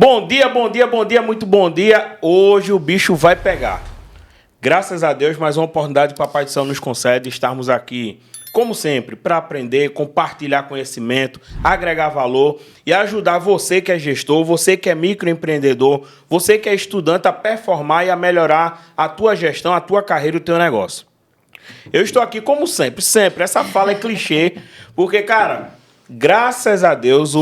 Bom dia, bom dia, bom dia, muito bom dia. Hoje o bicho vai pegar. Graças a Deus, mais uma oportunidade que o Papai do Céu nos concede estarmos aqui, como sempre, para aprender, compartilhar conhecimento, agregar valor e ajudar você que é gestor, você que é microempreendedor, você que é estudante a performar e a melhorar a tua gestão, a tua carreira e o teu negócio. Eu estou aqui como sempre, essa fala é clichê, porque, cara, graças a Deus,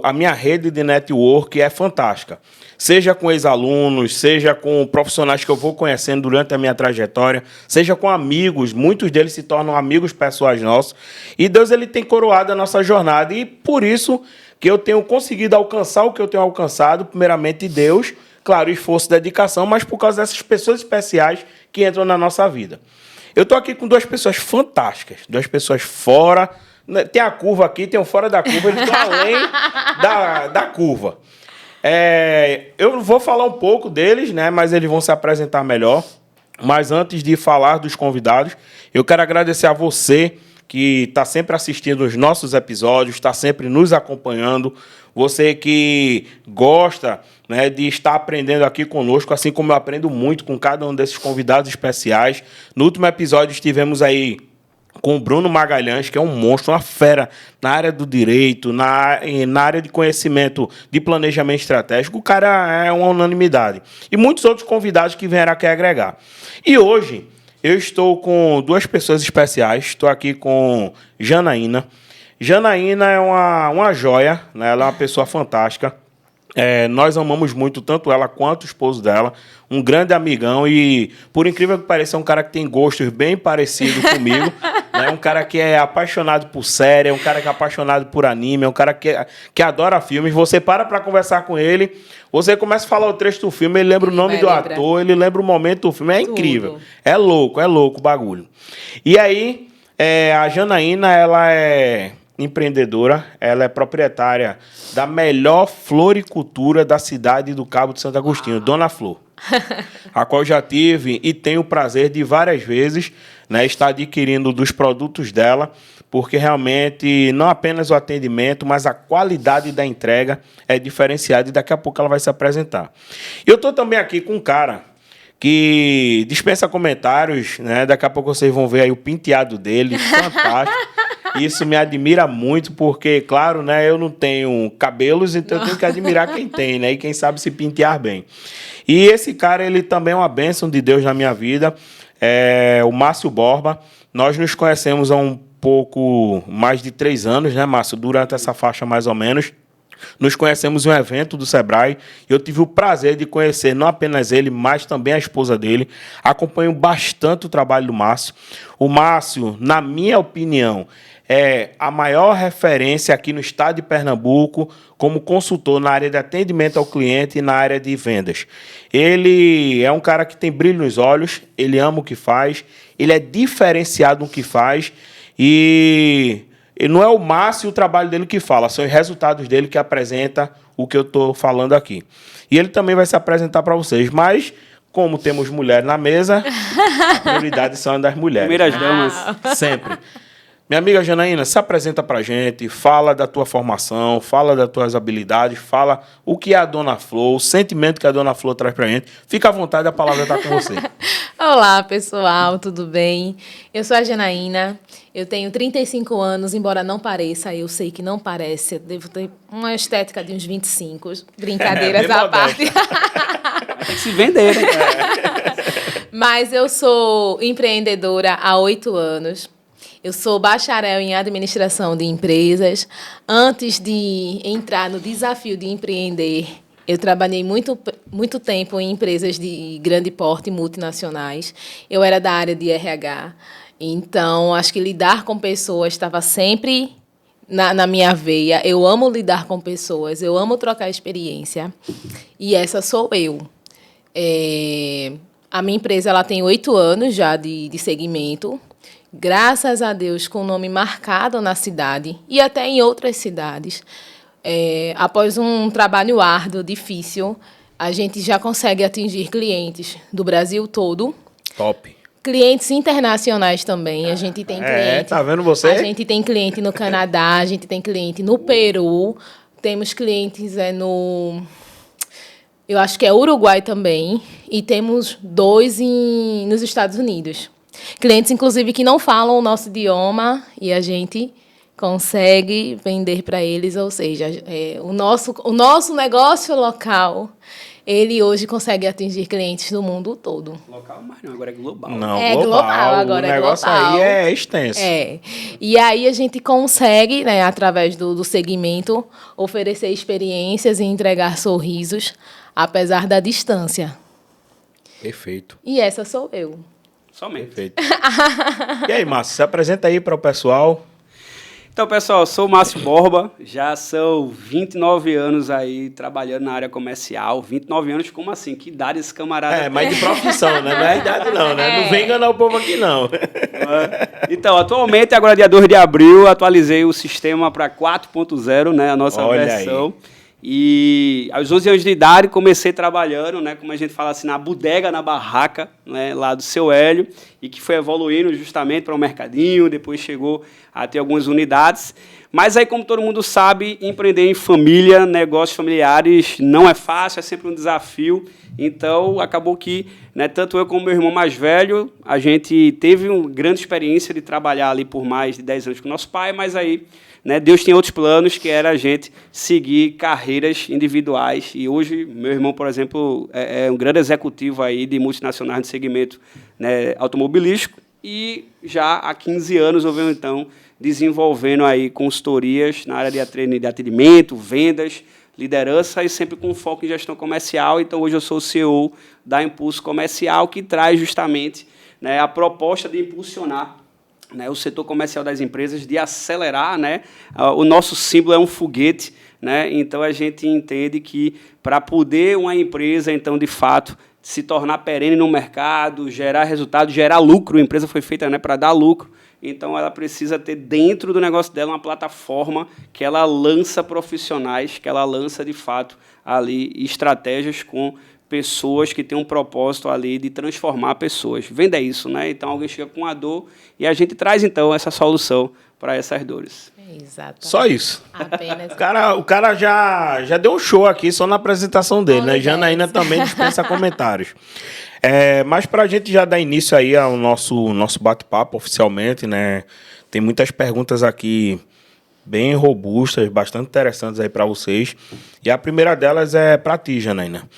a minha rede de network é fantástica. Seja com ex-alunos, seja com profissionais que eu vou conhecendo durante a minha trajetória, seja com amigos, muitos deles se tornam amigos pessoais nossos. E Deus ele tem coroado a nossa jornada e por isso que eu tenho conseguido alcançar o que eu tenho alcançado, primeiramente Deus, claro, esforço e dedicação, mas por causa dessas pessoas especiais que entram na nossa vida. Eu estou aqui com duas pessoas fantásticas, duas pessoas fora. Tem a curva aqui, tem o fora da curva, eles estão além da curva. Eu vou falar um pouco deles, né, mas eles vão se apresentar melhor. Mas antes de falar dos convidados, eu quero agradecer a você que está sempre assistindo os nossos episódios, está sempre nos acompanhando. Você que gosta, né, de estar aprendendo aqui conosco, assim como eu aprendo muito com cada um desses convidados especiais. No último episódio estivemos aí com o Bruno Magalhães, que é um monstro, uma fera na área do direito, na área de conhecimento de planejamento estratégico. O cara é uma unanimidade. E muitos outros convidados que vieram aqui agregar. E hoje eu estou com duas pessoas especiais. Estou aqui com Janaína. Janaína é uma joia, né? Ela é uma pessoa fantástica. Nós amamos muito tanto ela quanto o esposo dela, um grande amigão e, por incrível que pareça, é um cara que tem gostos bem parecidos comigo, né? Um cara que é apaixonado por série, é um cara que é apaixonado por anime, é um cara que adora filmes. Você para conversar com ele, você começa a falar o trecho do filme, ele lembra o nome do ator, ele lembra o momento do filme, é incrível, é louco o bagulho. E aí, a Janaína, ela é empreendedora, ela é proprietária da melhor floricultura da cidade do Cabo de Santo Agostinho, Dona Flor, a qual já tive e tenho o prazer de várias vezes, né, estar adquirindo dos produtos dela, porque realmente não apenas o atendimento, mas a qualidade da entrega é diferenciada e daqui a pouco ela vai se apresentar. Eu estou também aqui com um cara que dispensa comentários, né? Daqui a pouco vocês vão ver aí o penteado dele, fantástico. Isso me admira muito, porque, claro, né, eu não tenho cabelos, então eu tenho que admirar quem tem, né? E quem sabe se pentear bem. E esse cara, ele também é uma bênção de Deus na minha vida, o Márcio Borba. Nós nos conhecemos há um pouco mais de 3 anos, né, Márcio? Durante essa faixa, mais ou menos. Nos conhecemos em um evento do Sebrae. Eu tive o prazer de conhecer não apenas ele, mas também a esposa dele. Acompanho bastante o trabalho do Márcio. O Márcio, na minha opinião, é a maior referência aqui no estado de Pernambuco como consultor na área de atendimento ao cliente e na área de vendas. Ele é um cara que tem brilho nos olhos, ele ama o que faz, ele é diferenciado no que faz e não é o Márcio e o trabalho dele que fala, são os resultados dele que apresenta o que eu estou falando aqui. E ele também vai se apresentar para vocês, mas como temos mulher na mesa, a prioridade são das mulheres. Primeiras damas. Sempre. Minha amiga Janaína, se apresenta para a gente, fala da tua formação, fala das tuas habilidades, fala o que é a Dona Flor, o sentimento que a Dona Flor traz para a gente. Fica à vontade, a palavra está com você. Olá, pessoal, tudo bem? Eu sou a Janaína, eu tenho 35 anos, embora não pareça, eu sei que não parece, eu devo ter uma estética de uns 25, brincadeiras à parte. Tem que se vender, né? Mas eu sou empreendedora há 8 anos. Eu sou bacharel em administração de empresas. Antes de entrar no desafio de empreender, eu trabalhei muito tempo em empresas de grande porte multinacionais. Eu era da área de RH. Então, acho que lidar com pessoas estava sempre na minha veia. Eu amo lidar com pessoas, eu amo trocar experiência. E essa sou eu. A minha empresa ela tem 8 anos já de segmento. Graças a Deus, com o nome marcado na cidade e até em outras cidades. Após um trabalho árduo, difícil, a gente já consegue atingir clientes do Brasil todo. Top. Clientes internacionais também. A gente tem cliente. Tá vendo você? A gente tem cliente no Canadá, a gente tem cliente no Peru, temos clientes eu acho que é Uruguai também, e temos 2 nos Estados Unidos. Clientes, inclusive, que não falam o nosso idioma e a gente consegue vender para eles, ou seja, o nosso negócio local, ele hoje consegue atingir clientes do mundo todo. Local, mas não, agora é global. Não, É global, agora o é negócio global. aí é extenso. E aí a gente consegue, né, através do segmento, oferecer experiências e entregar sorrisos, apesar da distância. Perfeito. E essa sou eu. Somente. Perfeito. E aí, Márcio, se apresenta aí para o pessoal. Então, pessoal, eu sou o Márcio Borba, já são 29 anos aí trabalhando na área comercial. 29 anos, como assim? Que idade esse camarada tem? Mas de profissão, né? Não é idade não, né? Não vem enganar o povo aqui, não. Então, atualmente, agora dia 2 de abril, atualizei o sistema para 4.0, né? A nossa Olha versão. E aos 11 anos de idade comecei trabalhando, né, como a gente fala assim, na bodega, na barraca, né, lá do Seu Hélio, e que foi evoluindo justamente para o mercadinho, depois chegou a ter algumas unidades. Mas aí, como todo mundo sabe, empreender em família, negócios familiares, não é fácil, é sempre um desafio. Então, acabou que, né, tanto eu como meu irmão mais velho, a gente teve uma grande experiência de trabalhar ali por mais de 10 anos com nosso pai, mas aí, né, Deus tinha outros planos, que era a gente seguir carreiras individuais. E hoje, meu irmão, por exemplo, é um grande executivo aí de multinacionais no segmento, né, automobilístico. E já há 15 anos eu venho, então, desenvolvendo aí consultorias na área de atendimento, vendas, liderança, e sempre com foco em gestão comercial. Então, hoje eu sou o CEO da Impulso Comercial, que traz justamente, né, a proposta de impulsionar, né, o setor comercial das empresas, de acelerar, né, o nosso símbolo é um foguete, né, então a gente entende que para poder uma empresa, então, de fato, se tornar perene no mercado, gerar resultado, gerar lucro, a empresa foi feita, né, para dar lucro, então ela precisa ter dentro do negócio dela uma plataforma que ela lança profissionais, que ela lança, de fato, ali estratégias com pessoas que têm um propósito ali de transformar pessoas. Venda é isso, né? Então, alguém chega com a dor e a gente traz, então, essa solução para essas dores. Exato. Só isso. Apenas. O cara já deu um show aqui só na apresentação dele, né? Olha, Janaína também dispensa comentários. Mas para a gente já dar início aí ao nosso bate-papo oficialmente, né? Tem muitas perguntas aqui bem robustas, bastante interessantes aí para vocês. E a primeira delas é para ti, Janaína.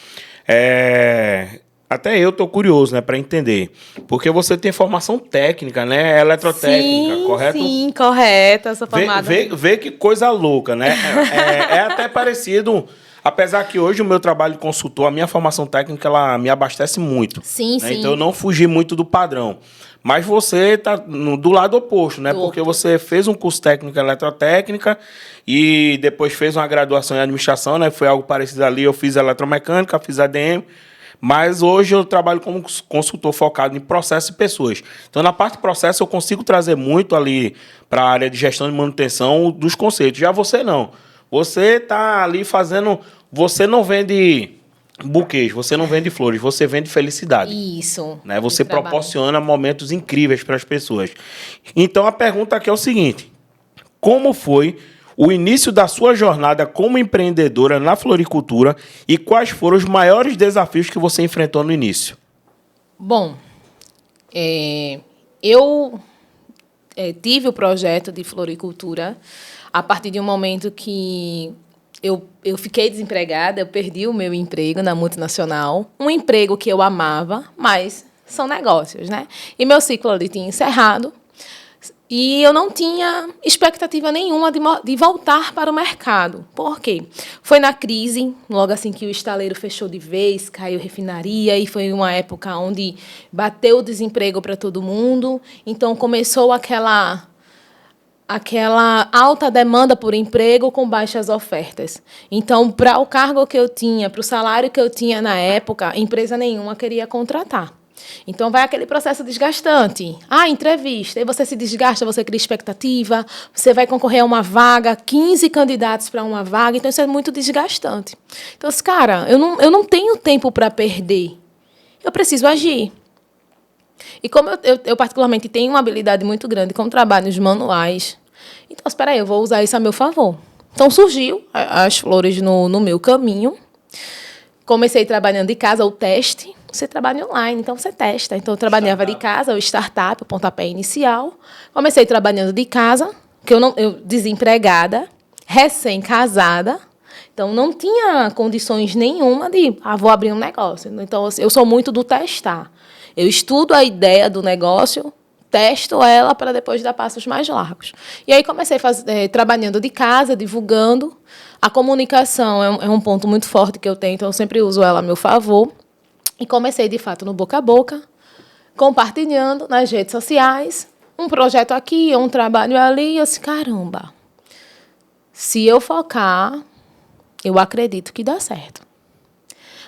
Até eu estou curioso, né, para entender. Porque você tem formação técnica, né? Eletrotécnica, sim, correto? Sim, correto. Eu sou formada. Vê que coisa louca, né? É até parecido. Apesar que hoje o meu trabalho de consultor, a minha formação técnica, ela me abastece muito. Sim, né? sim. Então eu não fugi muito do padrão. Mas você está do lado oposto, né? Porque você fez um curso técnico em eletrotécnica e depois fez uma graduação em administração, né? Foi algo parecido ali. Eu fiz eletromecânica, fiz ADM. Mas hoje eu trabalho como consultor focado em processo e pessoas. Então, na parte de processo, eu consigo trazer muito ali para a área de gestão e manutenção dos conceitos. Já você não. Você está ali fazendo... Você não vende buquês, você não vende flores, você vende felicidade. Isso. Né? Você proporciona momentos incríveis para as pessoas. Então, a pergunta aqui é o seguinte. Como foi o início da sua jornada como empreendedora na floricultura e quais foram os maiores desafios que você enfrentou no início? Bom, eu tive o projeto de floricultura a partir de um momento que eu fiquei desempregada, eu perdi o meu emprego na multinacional, um emprego que eu amava, mas são negócios, né? E meu ciclo ali tinha encerrado. E eu não tinha expectativa nenhuma de voltar para o mercado. Por quê? Foi na crise, logo assim que o estaleiro fechou de vez, caiu refinaria, e foi uma época onde bateu o desemprego para todo mundo. Então, começou aquela alta demanda por emprego com baixas ofertas. Então, para o cargo que eu tinha, para o salário que eu tinha na época, empresa nenhuma queria contratar. Então, vai aquele processo desgastante. Entrevista, aí você se desgasta, você cria expectativa, você vai concorrer a uma vaga, 15 candidatos para uma vaga, então isso é muito desgastante. Então, cara, eu não tenho tempo para perder, eu preciso agir. E como eu particularmente tenho uma habilidade muito grande com trabalhos manuais, então, espera aí, eu vou usar isso a meu favor. Então, surgiu as flores no meu caminho. Comecei trabalhando de casa, o teste. Você trabalha online, então você testa. Então, eu trabalhava de casa, o startup, o pontapé inicial. Comecei trabalhando de casa, que eu desempregada, recém-casada. Então, não tinha condições nenhuma de, vou abrir um negócio. Então, eu sou muito do testar. Eu estudo a ideia do negócio, testo ela para depois dar passos mais largos. E aí comecei trabalhando de casa, divulgando. A comunicação é um ponto muito forte que eu tenho, então eu sempre uso ela a meu favor. E comecei, de fato, no boca a boca, compartilhando nas redes sociais, um projeto aqui, um trabalho ali, e eu disse, caramba, se eu focar, eu acredito que dá certo.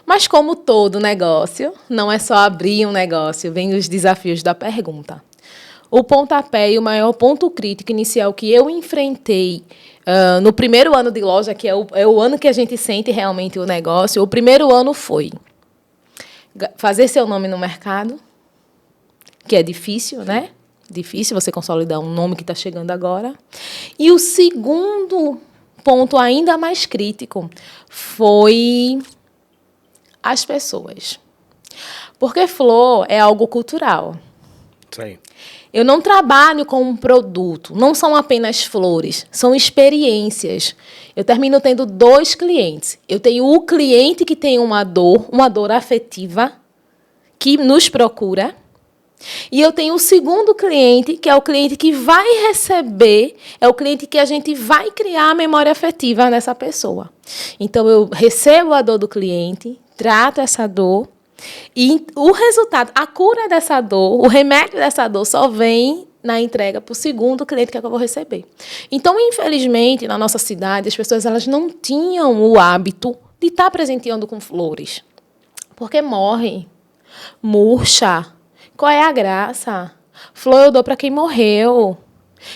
Mas como todo negócio, não é só abrir um negócio, vem os desafios da pergunta. O pontapé e o maior ponto crítico inicial que eu enfrentei no primeiro ano de loja, que é o ano que a gente sente realmente o negócio, o primeiro ano foi fazer seu nome no mercado, que é difícil, né? Difícil você consolidar um nome que está chegando agora. E o segundo ponto, ainda mais crítico, foi as pessoas. Porque flor é algo cultural. Isso aí. Eu não trabalho com um produto, não são apenas flores, são experiências. Eu termino tendo 2 clientes. Eu tenho o cliente que tem uma dor afetiva, que nos procura. E eu tenho o segundo cliente, que é o cliente que vai receber, é o cliente que a gente vai criar a memória afetiva nessa pessoa. Então, eu recebo a dor do cliente, trato essa dor, e o resultado, a cura dessa dor, o remédio dessa dor só vem na entrega para o segundo cliente que eu vou receber. Então, infelizmente, na nossa cidade, as pessoas elas não tinham o hábito de estar presenteando com flores. Porque morre, murcha. Qual é a graça? Flor eu dou para quem morreu.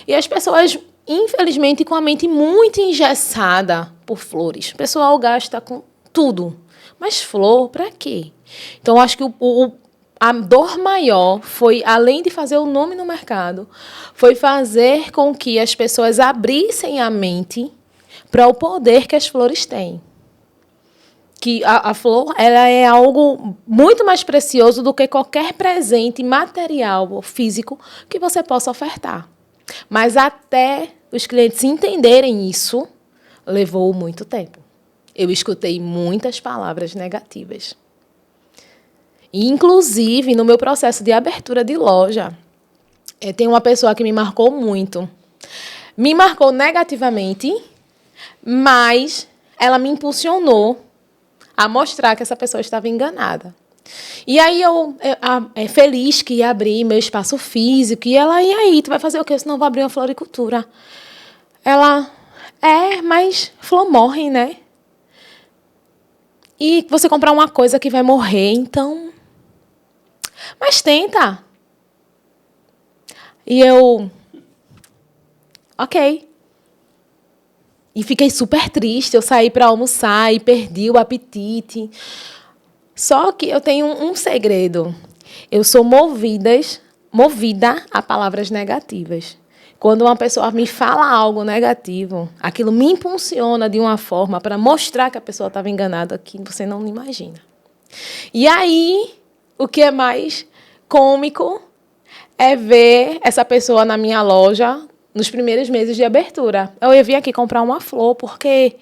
E as pessoas, infelizmente, com a mente muito engessada por flores. O pessoal gasta com tudo. Mas flor, para quê? Então, acho que a dor maior foi, além de fazer o nome no mercado, foi fazer com que as pessoas abrissem a mente para o poder que as flores têm. Que a flor ela é algo muito mais precioso do que qualquer presente material ou físico que você possa ofertar. Mas até os clientes entenderem isso, levou muito tempo. Eu escutei muitas palavras negativas. E, inclusive, no meu processo de abertura de loja, tem uma pessoa que me marcou muito. Me marcou negativamente, mas ela me impulsionou a mostrar que essa pessoa estava enganada. E aí eu feliz que ia abrir meu espaço físico, e ela, e aí, tu vai fazer o quê? Senão eu vou abrir uma floricultura. Ela, mas flor morre, né? E você comprar uma coisa que vai morrer, então... Mas tenta. E eu... Ok. E fiquei super triste. Eu saí para almoçar e perdi o apetite. Só que eu tenho um segredo. Eu sou movida a palavras negativas. Quando uma pessoa me fala algo negativo, aquilo me impulsiona de uma forma para mostrar que a pessoa estava enganada que você não imagina. E aí, o que é mais cômico é ver essa pessoa na minha loja nos primeiros meses de abertura. Eu vim aqui comprar uma flor porque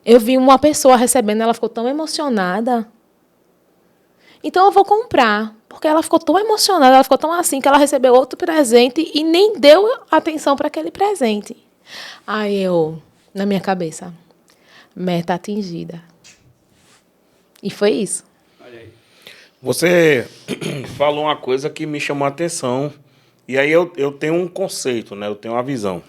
eu vi uma pessoa recebendo, ela ficou tão emocionada. Então, eu vou comprar. Porque ela ficou tão emocionada, ela ficou tão assim, que ela recebeu outro presente e nem deu atenção para aquele presente. Aí eu, na minha cabeça, meta atingida. E foi isso. Você falou uma coisa que me chamou a atenção. E aí eu tenho um conceito, né? Eu tenho uma visão.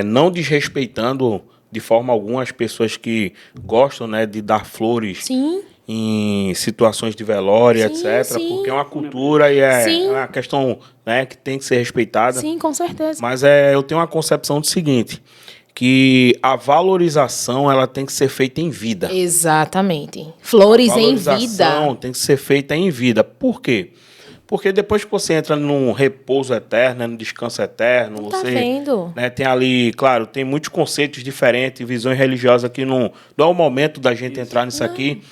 Não desrespeitando de forma alguma as pessoas que gostam, né, de dar flores. Sim. Em situações de velório, sim, etc. Sim. Porque é uma cultura e é uma questão, né, que tem que ser respeitada. Sim, com certeza. Mas eu tenho uma concepção do seguinte, que a valorização ela tem que ser feita em vida. Exatamente. Flores em vida. A valorização tem que ser feita em vida. Por quê? Porque depois que você entra num repouso eterno, no descanso eterno, não você... Tá vendo? Né, tem ali, claro, tem muitos conceitos diferentes, visões religiosas que não é o momento da gente entrar nisso aqui.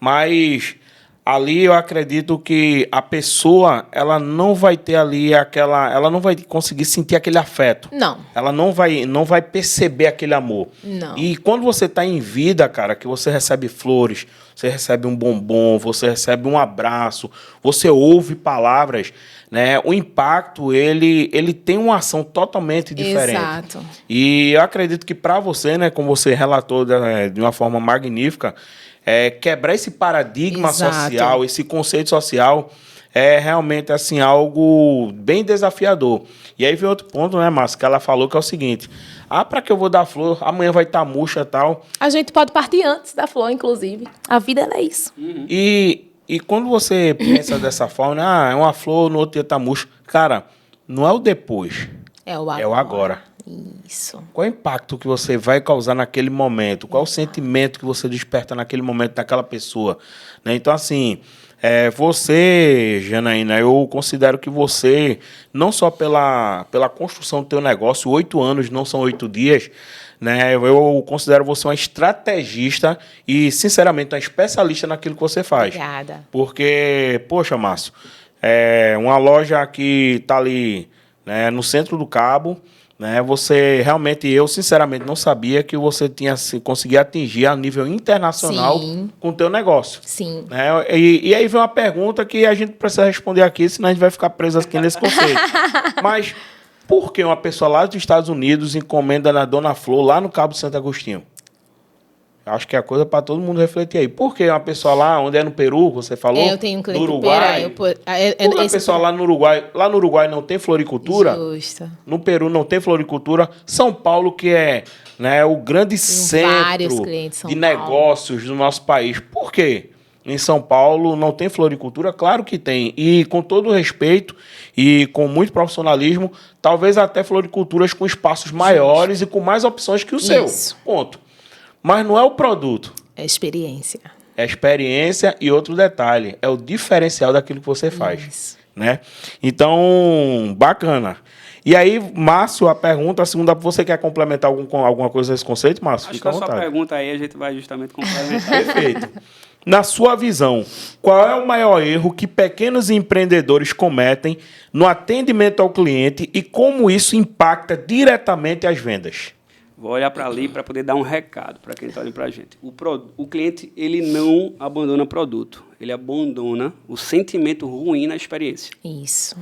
Mas ali eu acredito que a pessoa, ela não vai ter ali ela não vai conseguir sentir aquele afeto. Não. Ela não vai perceber aquele amor. Não. E quando você está em vida, cara, que você recebe flores, você recebe um bombom, você recebe um abraço, você ouve palavras, né? O impacto, ele tem uma ação totalmente diferente. Exato. E eu acredito que para você, né, como você relatou de uma forma magnífica, quebrar esse paradigma Exato. social, esse conceito social, é realmente assim algo bem desafiador. E aí vem outro ponto, né, Márcio, que ela falou que é o seguinte: para que eu vou dar flor? Amanhã vai estar murcha e tal. A gente pode partir antes da flor, inclusive. A vida ela é isso. E quando você pensa dessa forma, né, é uma flor, no outro dia tá murcha. Cara, não é o depois, É o agora. é o agora. Isso. Qual é o impacto que você vai causar naquele momento? Qual é o sentimento que você desperta naquele momento daquela pessoa? Né? Então, assim, você, Janaína, eu considero que você, não só pela construção do teu negócio, 8 anos não são 8 dias, né? Eu considero você uma estrategista e, sinceramente, uma especialista naquilo que você faz. Obrigada. Porque, poxa, Márcio, uma loja que está ali, né, no centro do Cabo, né, você realmente, eu sinceramente não sabia que você tinha conseguido atingir a nível internacional. Sim. Com o teu negócio. Sim. Né? E aí vem uma pergunta que a gente precisa responder aqui, senão a gente vai ficar preso aqui nesse conceito. Mas por que uma pessoa lá dos Estados Unidos encomenda na Dona Flor, lá no Cabo Santo Agostinho? Acho que é coisa para todo mundo refletir aí. Por que uma pessoa lá, onde é no Peru, você falou? Eu tenho um cliente no Uruguai. Por que a pessoa lá no Uruguai não tem floricultura? Justo. No Peru não tem floricultura. São Paulo, que é, né, o grande vários centro clientes em São de Paulo. negócios do nosso país. Por quê? Em São Paulo não tem floricultura? Claro que tem. E com todo respeito e com muito profissionalismo, talvez até floriculturas com espaços maiores e com mais opções que o seu. Isso. Ponto. Mas não é o produto. É experiência. É a experiência e outro detalhe, é o diferencial daquilo que você faz. Isso. Né? Então, bacana. E aí, Márcio, a pergunta, a segunda, você quer complementar alguma coisa nesse conceito, Márcio? Acho Fica que à a sua vontade. pergunta aí a gente vai justamente complementar. Perfeito. Na sua visão, qual é o maior erro que pequenos empreendedores cometem no atendimento ao cliente e como isso impacta diretamente as vendas? Vou olhar para ali para poder dar um recado para quem está olhando para a gente. O cliente, ele não abandona produto, ele abandona o sentimento ruim na experiência. Isso.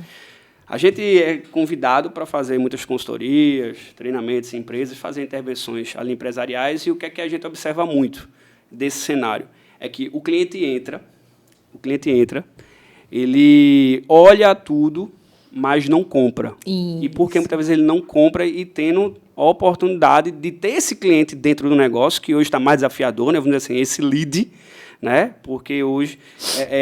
A gente é convidado para fazer muitas consultorias, treinamentos em empresas, fazer intervenções ali empresariais, e o que é que a gente observa muito desse cenário? É que o cliente entra, ele olha tudo, mas não compra. Isso. E por que muitas vezes ele não compra e tendo a oportunidade de ter esse cliente dentro do negócio, que hoje está mais desafiador, né? Vamos dizer assim, esse lead, né? Porque hoje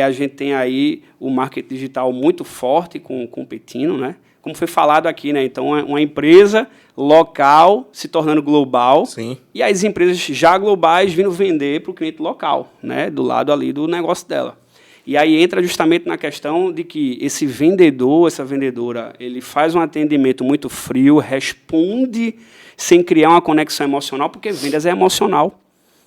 a gente tem aí o marketing digital muito forte competindo, né? Como foi falado aqui, né? Então, é uma empresa local se tornando global. Sim. E as empresas já globais vindo vender para o cliente local, né? Do lado ali do negócio dela. E aí entra justamente na questão de que esse vendedor, essa vendedora, ele faz um atendimento muito frio, responde sem criar uma conexão emocional, porque vendas é emocional.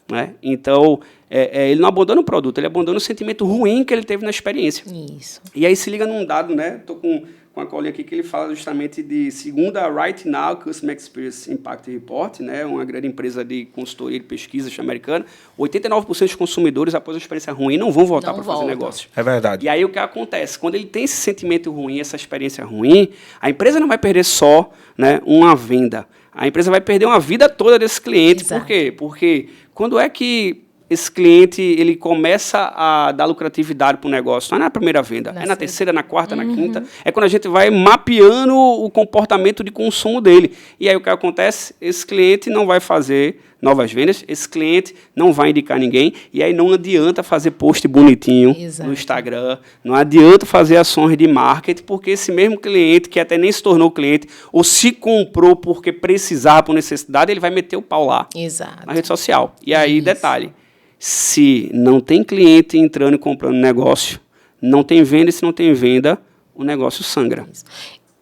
Né? Então, ele não abandona o produto, ele abandona o sentimento ruim que ele teve na experiência. Isso. E aí se liga num dado, né? Estou com a colinha aqui que ele fala justamente de, segundo a Right Now Customer Experience Impact Report, né? Uma grande empresa de consultoria de pesquisa americana, 89% dos consumidores, após a experiência ruim, não vão voltar para fazer negócio. É verdade. E aí o que acontece? Quando ele tem esse sentimento ruim, essa experiência ruim, a empresa não vai perder só, né, uma venda. A empresa vai perder uma vida toda desse cliente. Exato. Por quê? Porque quando é que esse cliente ele começa a dar lucratividade para o negócio? Não é na primeira venda, é na terceira, na quarta, na quinta. É quando a gente vai mapeando o comportamento de consumo dele. E aí o que acontece? Esse cliente não vai fazer novas vendas, esse cliente não vai indicar ninguém, e aí não adianta fazer post bonitinho Exato. no Instagram, não adianta fazer ações de marketing, porque esse mesmo cliente, que até nem se tornou cliente, ou se comprou porque precisava por necessidade, ele vai meter o pau lá, Exato. na rede social. E aí, Isso. detalhe, se não tem cliente entrando e comprando negócio, não tem venda, e se não tem venda, o negócio sangra.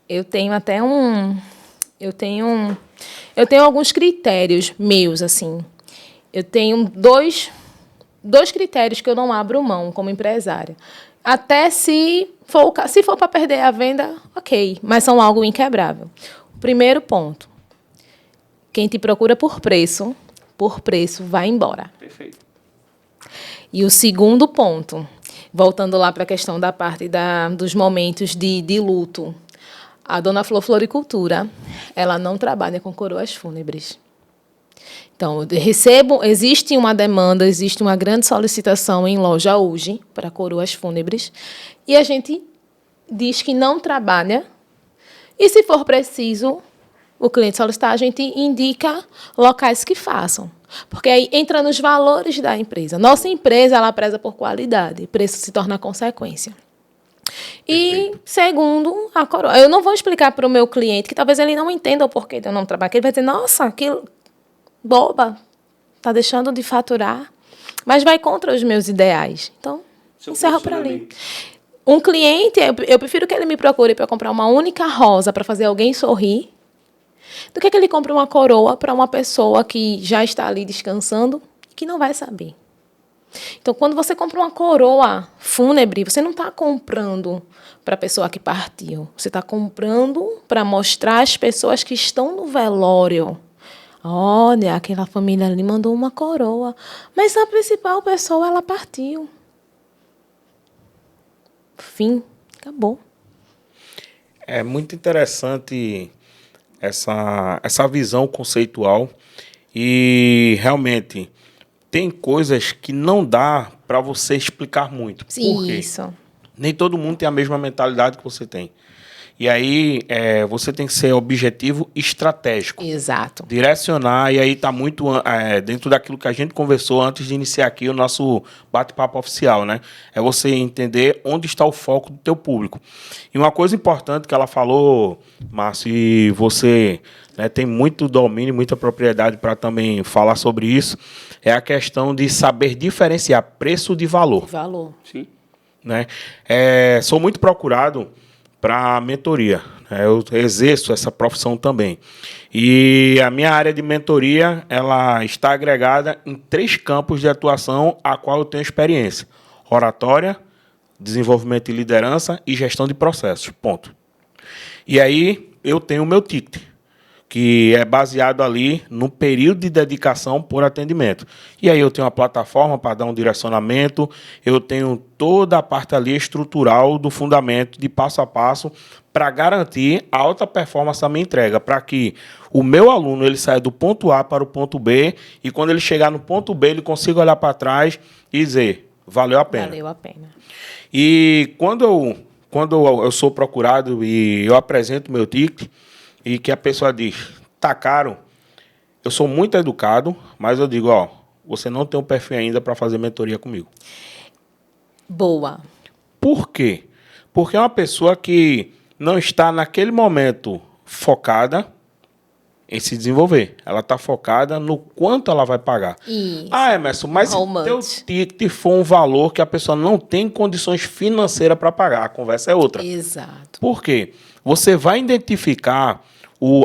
Eu tenho até Eu tenho alguns critérios meus, assim. Eu tenho dois 2 critérios que eu não abro mão como empresária. Até se for para perder a venda, ok, mas são algo inquebrável. O primeiro ponto, quem te procura por preço vai embora. Perfeito. E o segundo ponto, voltando lá para a questão da parte dos momentos de luto, a Dona Flor Floricultura, ela não trabalha com coroas fúnebres. Então, existe uma demanda, existe uma grande solicitação em loja hoje para coroas fúnebres, e a gente diz que não trabalha, e se for preciso, o cliente solicitar, a gente indica locais que façam. Porque aí entra nos valores da empresa. Nossa empresa, ela preza por qualidade, preço se torna consequência. E, segundo, a coroa. Eu não vou explicar para o meu cliente, que talvez ele não entenda o porquê de eu não trabalhar, que ele vai dizer, nossa, que boba, está deixando de faturar, mas vai contra os meus ideais. Então, encerra por ali. Um cliente, eu prefiro que ele me procure para comprar uma única rosa para fazer alguém sorrir, do que ele compre uma coroa para uma pessoa que já está ali descansando e que não vai saber. Então, quando você compra uma coroa fúnebre, você não está comprando para a pessoa que partiu. Você está comprando para mostrar às pessoas que estão no velório. Olha, aquela família ali mandou uma coroa. Mas a principal pessoa, ela partiu. Fim. Acabou. É muito interessante essa visão conceitual e realmente tem coisas que não dá para você explicar muito. Por quê? Isso. Nem todo mundo tem a mesma mentalidade que você tem. E aí você tem que ser objetivo e estratégico. Exato. Direcionar, e aí está muito dentro daquilo que a gente conversou antes de iniciar aqui o nosso bate-papo oficial, né? É você entender onde está o foco do teu público. E uma coisa importante que ela falou, Márcio, e você tem muito domínio, muita propriedade para também falar sobre isso, é a questão de saber diferenciar preço de valor. Valor. Sim. Né? Sou muito procurado para mentoria. Eu exerço essa profissão também. E a minha área de mentoria, ela está agregada em 3 campos de atuação a qual eu tenho experiência. Oratória, desenvolvimento de liderança e gestão de processos. Ponto. E aí eu tenho o meu ticket, que é baseado ali no período de dedicação por atendimento. E aí eu tenho uma plataforma para dar um direcionamento, eu tenho toda a parte ali estrutural do fundamento, de passo a passo, para garantir a alta performance da minha entrega, para que o meu aluno ele saia do ponto A para o ponto B, e quando ele chegar no ponto B, ele consiga olhar para trás e dizer, valeu a pena. Valeu a pena. E quando eu sou procurado e eu apresento meu ticket, e que a pessoa diz, tá caro, eu sou muito educado, mas eu digo, você não tem um perfil ainda para fazer mentoria comigo. Boa. Por quê? Porque é uma pessoa que não está naquele momento focada em se desenvolver. Ela está focada no quanto ela vai pagar. Isso. Emerson, mas se teu ticket for um valor que a pessoa não tem condições financeiras para pagar, a conversa é outra. Exato. Por quê? Você vai identificar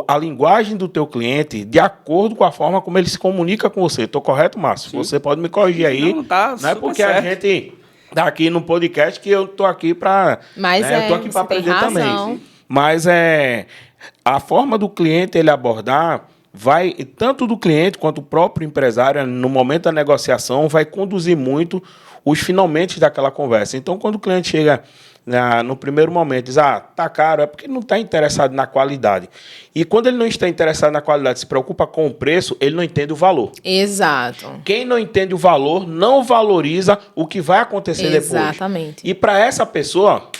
a linguagem do teu cliente de acordo com a forma como ele se comunica com você. Estou correto, Márcio? Sim. Você pode me corrigir aí. Não, tá, não é porque certo. A gente está aqui no podcast que eu estou aqui para... eu estou aqui para aprender também. Mas a forma do cliente ele abordar vai, tanto do cliente quanto do próprio empresário, no momento da negociação, vai conduzir muito os finalmente daquela conversa. Então, quando o cliente chega no primeiro momento, diz, tá caro, é porque ele não está interessado na qualidade. E quando ele não está interessado na qualidade, se preocupa com o preço, ele não entende o valor. Exato. Quem não entende o valor, não valoriza o que vai acontecer depois. Exatamente. E para essa pessoa,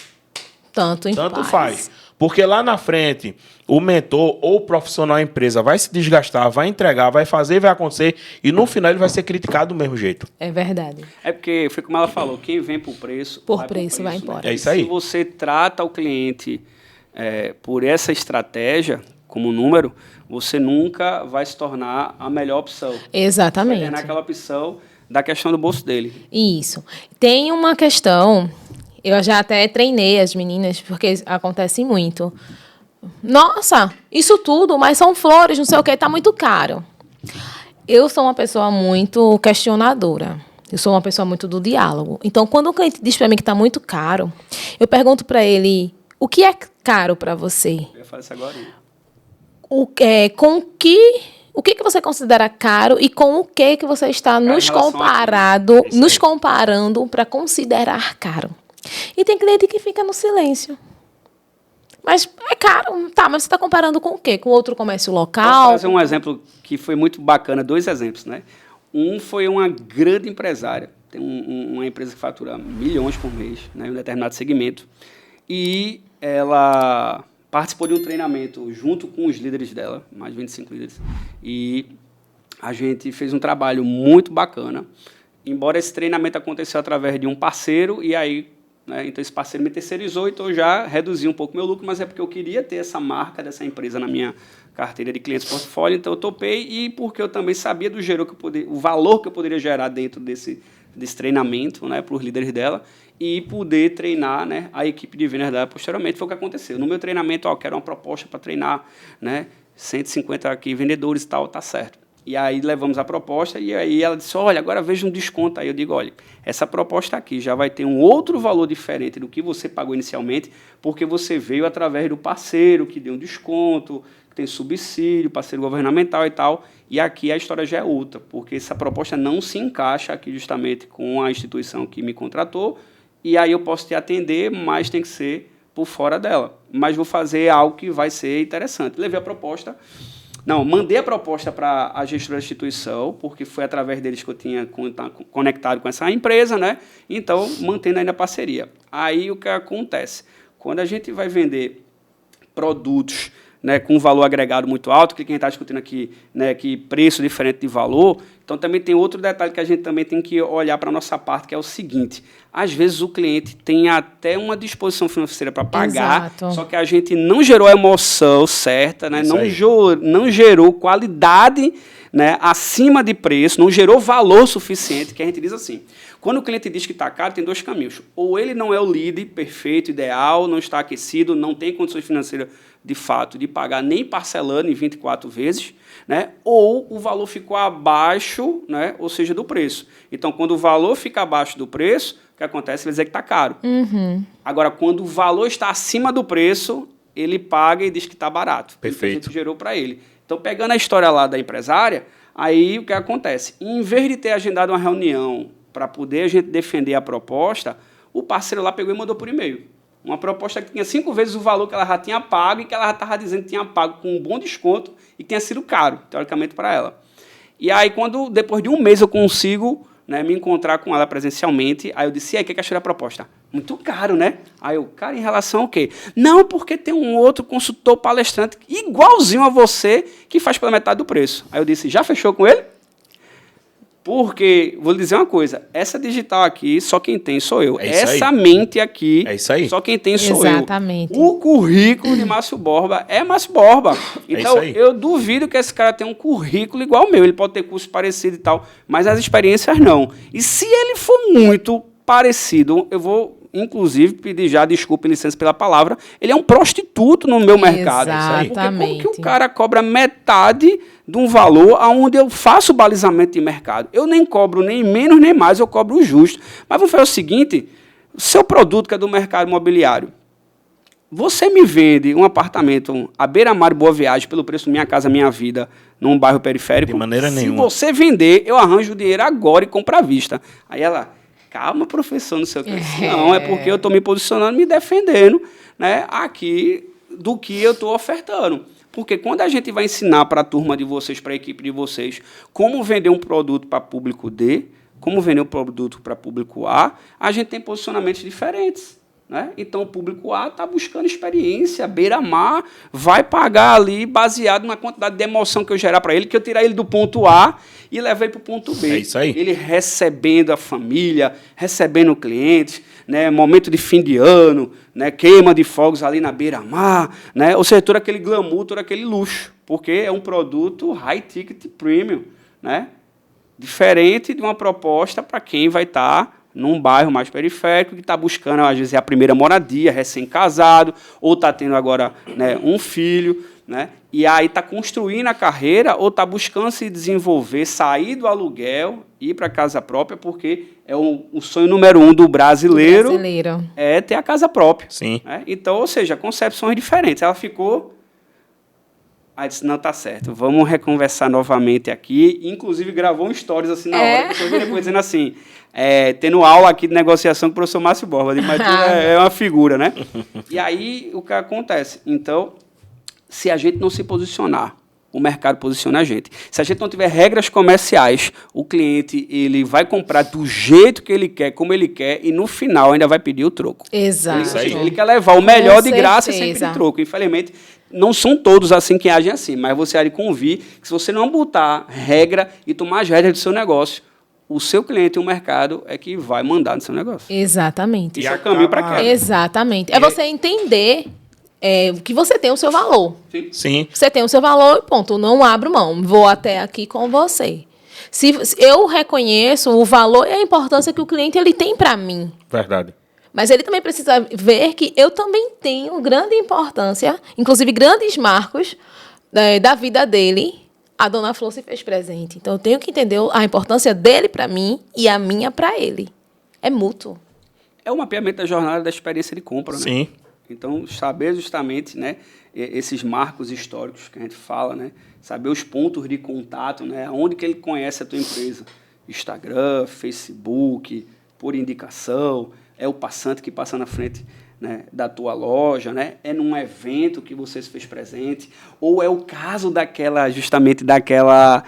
tanto faz. Porque lá na frente, o mentor ou o profissional da empresa vai se desgastar, vai entregar, vai fazer, vai acontecer, e no final ele vai ser criticado do mesmo jeito. É verdade. É porque, foi como ela falou, quem vem por preço... vai embora. Né? É isso aí. Se você trata o cliente por essa estratégia, como número, você nunca vai se tornar a melhor opção. Exatamente. Vai ter naquela opção da questão do bolso dele. Isso. Tem uma questão... Eu já até treinei as meninas, porque acontece muito. Nossa, isso tudo, mas são flores, não sei o quê, está muito caro. Eu sou uma pessoa muito questionadora. Eu sou uma pessoa muito do diálogo. Então, quando o cliente diz para mim que está muito caro, eu pergunto para ele, o que é caro para você? Eu ia falar isso agora. O que você considera caro e com o que você está nos comparando para considerar caro? E tem cliente que fica no silêncio. Mas é caro. Tá, mas você está comparando com o quê? Com outro comércio local? Vou fazer um exemplo que foi muito bacana, 2 exemplos, né? Um foi uma grande empresária, tem uma empresa que fatura milhões por mês, né, em um determinado segmento, e ela participou de um treinamento junto com os líderes dela, mais de 25 líderes, e a gente fez um trabalho muito bacana, embora esse treinamento aconteceu através de um parceiro, e aí, né, então esse parceiro me terceirizou, então eu já reduzi um pouco meu lucro, mas é porque eu queria ter essa marca dessa empresa na minha carteira de clientes portfólio, então eu topei, e porque eu também sabia o valor que eu poderia gerar dentro desse treinamento, né, para os líderes dela, e poder treinar, né, a equipe de vendas dela posteriormente. Foi o que aconteceu. No meu treinamento, quero uma proposta para treinar, né, 150 aqui vendedores e tal, tá certo. E aí levamos a proposta e aí ela disse, olha, agora veja um desconto. Aí eu digo, olha, essa proposta aqui já vai ter um outro valor diferente do que você pagou inicialmente, porque você veio através do parceiro que deu um desconto, que tem subsídio, parceiro governamental e tal. E aqui a história já é outra, porque essa proposta não se encaixa aqui justamente com a instituição que me contratou, e aí eu posso te atender, mas tem que ser por fora dela. Mas vou fazer algo que vai ser interessante. Levei a proposta... Não, mandei a proposta para a gestora da instituição, porque foi através deles que eu tinha conectado com essa empresa, né? Então, mantendo ainda a parceria. Aí, o que acontece? Quando a gente vai vender produtos, né, com valor agregado muito alto, que quem está discutindo aqui, né, que preço diferente de valor, então também tem outro detalhe que a gente também tem que olhar para a nossa parte, que é o seguinte, às vezes o cliente tem até uma disposição financeira para pagar, Exato. só que a gente não gerou a emoção certa, né, não gerou qualidade, né, acima de preço, não gerou valor suficiente, que a gente diz assim, quando o cliente diz que está caro, tem 2 caminhos, ou ele não é o lead perfeito, ideal, não está aquecido, não tem condições financeiras de fato, de pagar nem parcelando em 24 vezes, né? Ou o valor ficou abaixo, né? Ou seja, do preço. Então, quando o valor fica abaixo do preço, o que acontece? Ele diz que está caro. Uhum. Agora, quando o valor está acima do preço, ele paga e diz que está barato. Perfeito. Que a gente gerou para ele. Então, pegando a história lá da empresária, aí o que acontece? Em vez de ter agendado uma reunião para poder a gente defender a proposta, o parceiro lá pegou e mandou por e-mail. Uma proposta que tinha 5 vezes o valor que ela já tinha pago e que ela já estava dizendo que tinha pago com um bom desconto e que tinha sido caro, teoricamente, para ela. E aí, depois de um mês eu consigo, né, me encontrar com ela presencialmente, aí eu disse, e aí, o que achou da proposta? Muito caro, né? Aí eu, cara, em relação ao quê? Não, porque tem um outro consultor palestrante igualzinho a você que faz pela metade do preço. Aí eu disse, já fechou com ele? Porque, vou lhe dizer uma coisa, essa digital aqui, só quem tem sou eu. Essa mente aqui, só quem tem sou Exatamente. eu. O currículo de Márcio Borba é Márcio Borba. Então, eu duvido que esse cara tenha um currículo igual ao meu. Ele pode ter curso parecido e tal, mas as experiências não. E se ele for muito parecido, eu vou, inclusive, pedir já desculpa e licença pela palavra, ele é um prostituto no meu mercado. Exatamente. Porque como que o cara cobra metade de um valor onde eu faço balizamento de mercado? Eu nem cobro nem menos nem mais, eu cobro o justo. Mas vamos fazer o seguinte, o seu produto que é do mercado imobiliário, você me vende um apartamento à beira-mar Boa Viagem pelo preço Minha Casa Minha Vida num bairro periférico? De maneira nenhuma. Se você vender, eu arranjo o dinheiro agora e compro à vista. Aí ela, calma, professor, não sei o que. Não, é porque eu estou me posicionando, me defendendo, né, aqui do que eu estou ofertando. Porque quando a gente vai ensinar para a turma de vocês, para a equipe de vocês, como vender um produto para público D, como vender um produto para público A, a gente tem posicionamentos diferentes. Né? Então, o público A está buscando experiência, beira-mar, vai pagar ali baseado na quantidade de emoção que eu gerar para ele, que eu tirar ele do ponto A e levar ele para o ponto B. É isso aí. Ele recebendo a família, recebendo clientes, né? Momento de fim de ano, né? Queima de fogos ali na beira-mar, né? Ou seja, todo aquele glamour, todo aquele luxo, porque é um produto high ticket premium, né? Diferente de uma proposta para quem vai estar num bairro mais periférico, que está buscando, às vezes, a primeira moradia, recém-casado, ou está tendo agora, né, um filho. né? E aí está construindo a carreira ou está buscando se desenvolver, sair do aluguel, ir para a casa própria, porque é o sonho número 1 do brasileiro, é ter a casa própria. Sim. Né? Então, ou seja, concepções diferentes. Ela ficou... Aí disse, não, tá certo, vamos reconversar novamente aqui. Inclusive, gravou um stories assim na hora, que eu vi depois dizendo assim, tendo aula aqui de negociação com o professor Márcio Borba, mas é uma figura, né? E aí, o que acontece? Então, se a gente não se posicionar, o mercado posiciona a gente. Se a gente não tiver regras comerciais, o cliente ele vai comprar do jeito que ele quer, como ele quer, e no final ainda vai pedir o troco. Exato. Ele quer levar o melhor de graça e sempre de troco. Infelizmente, não são todos assim que agem assim, mas você há de convir que se você não botar regra e tomar as regras do seu negócio, o seu cliente e o mercado é que vai mandar no seu negócio. Exatamente. Isso é o caminho para cá. Exatamente. É você entender que você tem o seu valor. Sim. Você tem o seu valor e ponto. Não abro mão. Vou até aqui com você. Se eu reconheço o valor e a importância que o cliente ele tem para mim. Verdade. Mas ele também precisa ver que eu também tenho grande importância, inclusive grandes marcos da vida dele. A Dona Flor se fez presente. Então, eu tenho que entender a importância dele para mim e a minha para ele. É mútuo. É o mapeamento da jornada da experiência de compra, né? Sim. Então, saber justamente, né, esses marcos históricos que a gente fala, né, saber os pontos de contato, né, onde que ele conhece a tua empresa. Instagram, Facebook, por indicação, é o passante que passa na frente, né, da tua loja, né, é num evento que você se fez presente, ou é o caso justamente daquela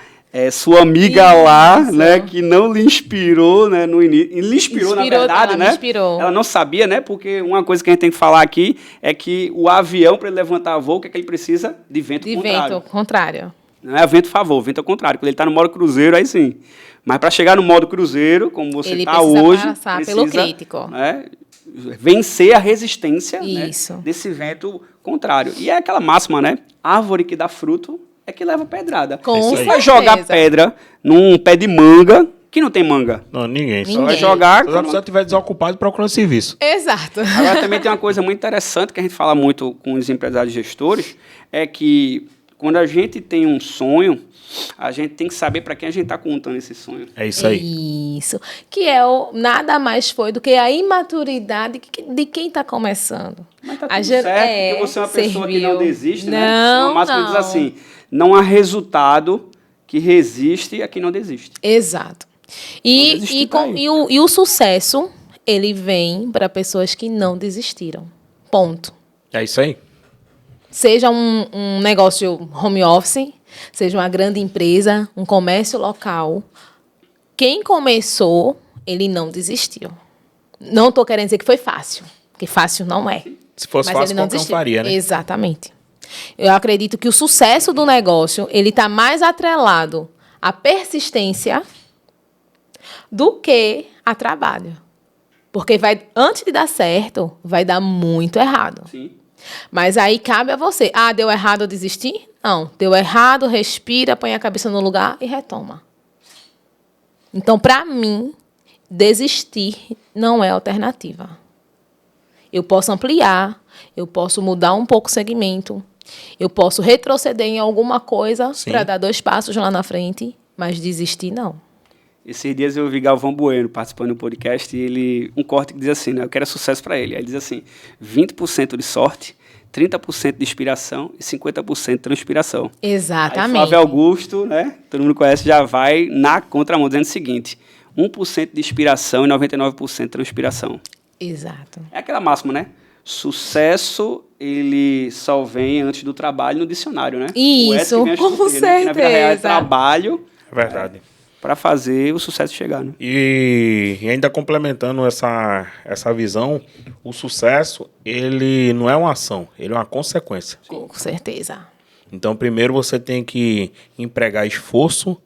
sua amiga lá, né, que não lhe inspirou, né, no início. Lhe inspirou, na verdade, né? Ela não sabia, né? Porque uma coisa que a gente tem que falar aqui é que o avião, para ele levantar voo, o que é que ele precisa? De vento contrário. Vento contrário. Não é vento a favor, vento ao contrário. Quando ele está no modo cruzeiro, aí sim. Mas para chegar no modo cruzeiro, como você está hoje, passar pelo crítico. Né, vencer a resistência, né, desse vento contrário. E é aquela máxima, né? Árvore que dá fruto é que leva pedrada. Você vai jogar pedra num pé de manga que não tem manga. Não, ninguém. Só vai jogar... Se a pessoa estiver desocupado procurando serviço. Exato. Agora, também tem uma coisa muito interessante que a gente fala muito com os empresários gestores, é que quando a gente tem um sonho, a gente tem que saber para quem a gente está contando esse sonho. É isso aí. Isso. Que nada mais foi do que a imaturidade de quem está começando. Mas tá tudo certo, porque você é uma pessoa que não desiste, né? Uma máxima diz assim, não há resultado que resiste a quem não desiste. Exato. E o sucesso, ele vem para pessoas que não desistiram. Ponto. É isso aí. Seja um negócio home office, seja uma grande empresa, um comércio local. Quem começou, ele não desistiu. Não estou querendo dizer que foi fácil, porque fácil não é. Se fosse fácil, qualquer um faria, né? Exatamente. Eu acredito que o sucesso do negócio ele está mais atrelado à persistência do que a trabalho. Porque antes de dar certo, vai dar muito errado. Sim. Mas aí cabe a você. Deu errado, eu desisti? Não. Deu errado, respira, põe a cabeça no lugar e retoma. Então, para mim, desistir não é alternativa. Eu posso ampliar, eu posso mudar um pouco o segmento, eu posso retroceder em alguma coisa para dar 2 passos lá na frente, mas desistir não. Esses dias eu vi Galvão Bueno participando do podcast e um corte que diz assim, né? Eu quero sucesso para ele. Aí ele diz assim, 20% de sorte, 30% de inspiração e 50% de transpiração. Exatamente. Aí Flávio Augusto, né? Todo mundo conhece, já vai na contramão, dizendo o seguinte, 1% de inspiração e 99% de transpiração. Exato. É aquela máxima, né? Sucesso, ele só vem antes do trabalho no dicionário, né? Isso, com certeza. Né? Na vida real é trabalho. É verdade. Para fazer o sucesso chegar, né? E ainda complementando essa visão, o sucesso, ele não é uma ação, ele é uma consequência. Com certeza. Então, primeiro você tem que empregar esforço,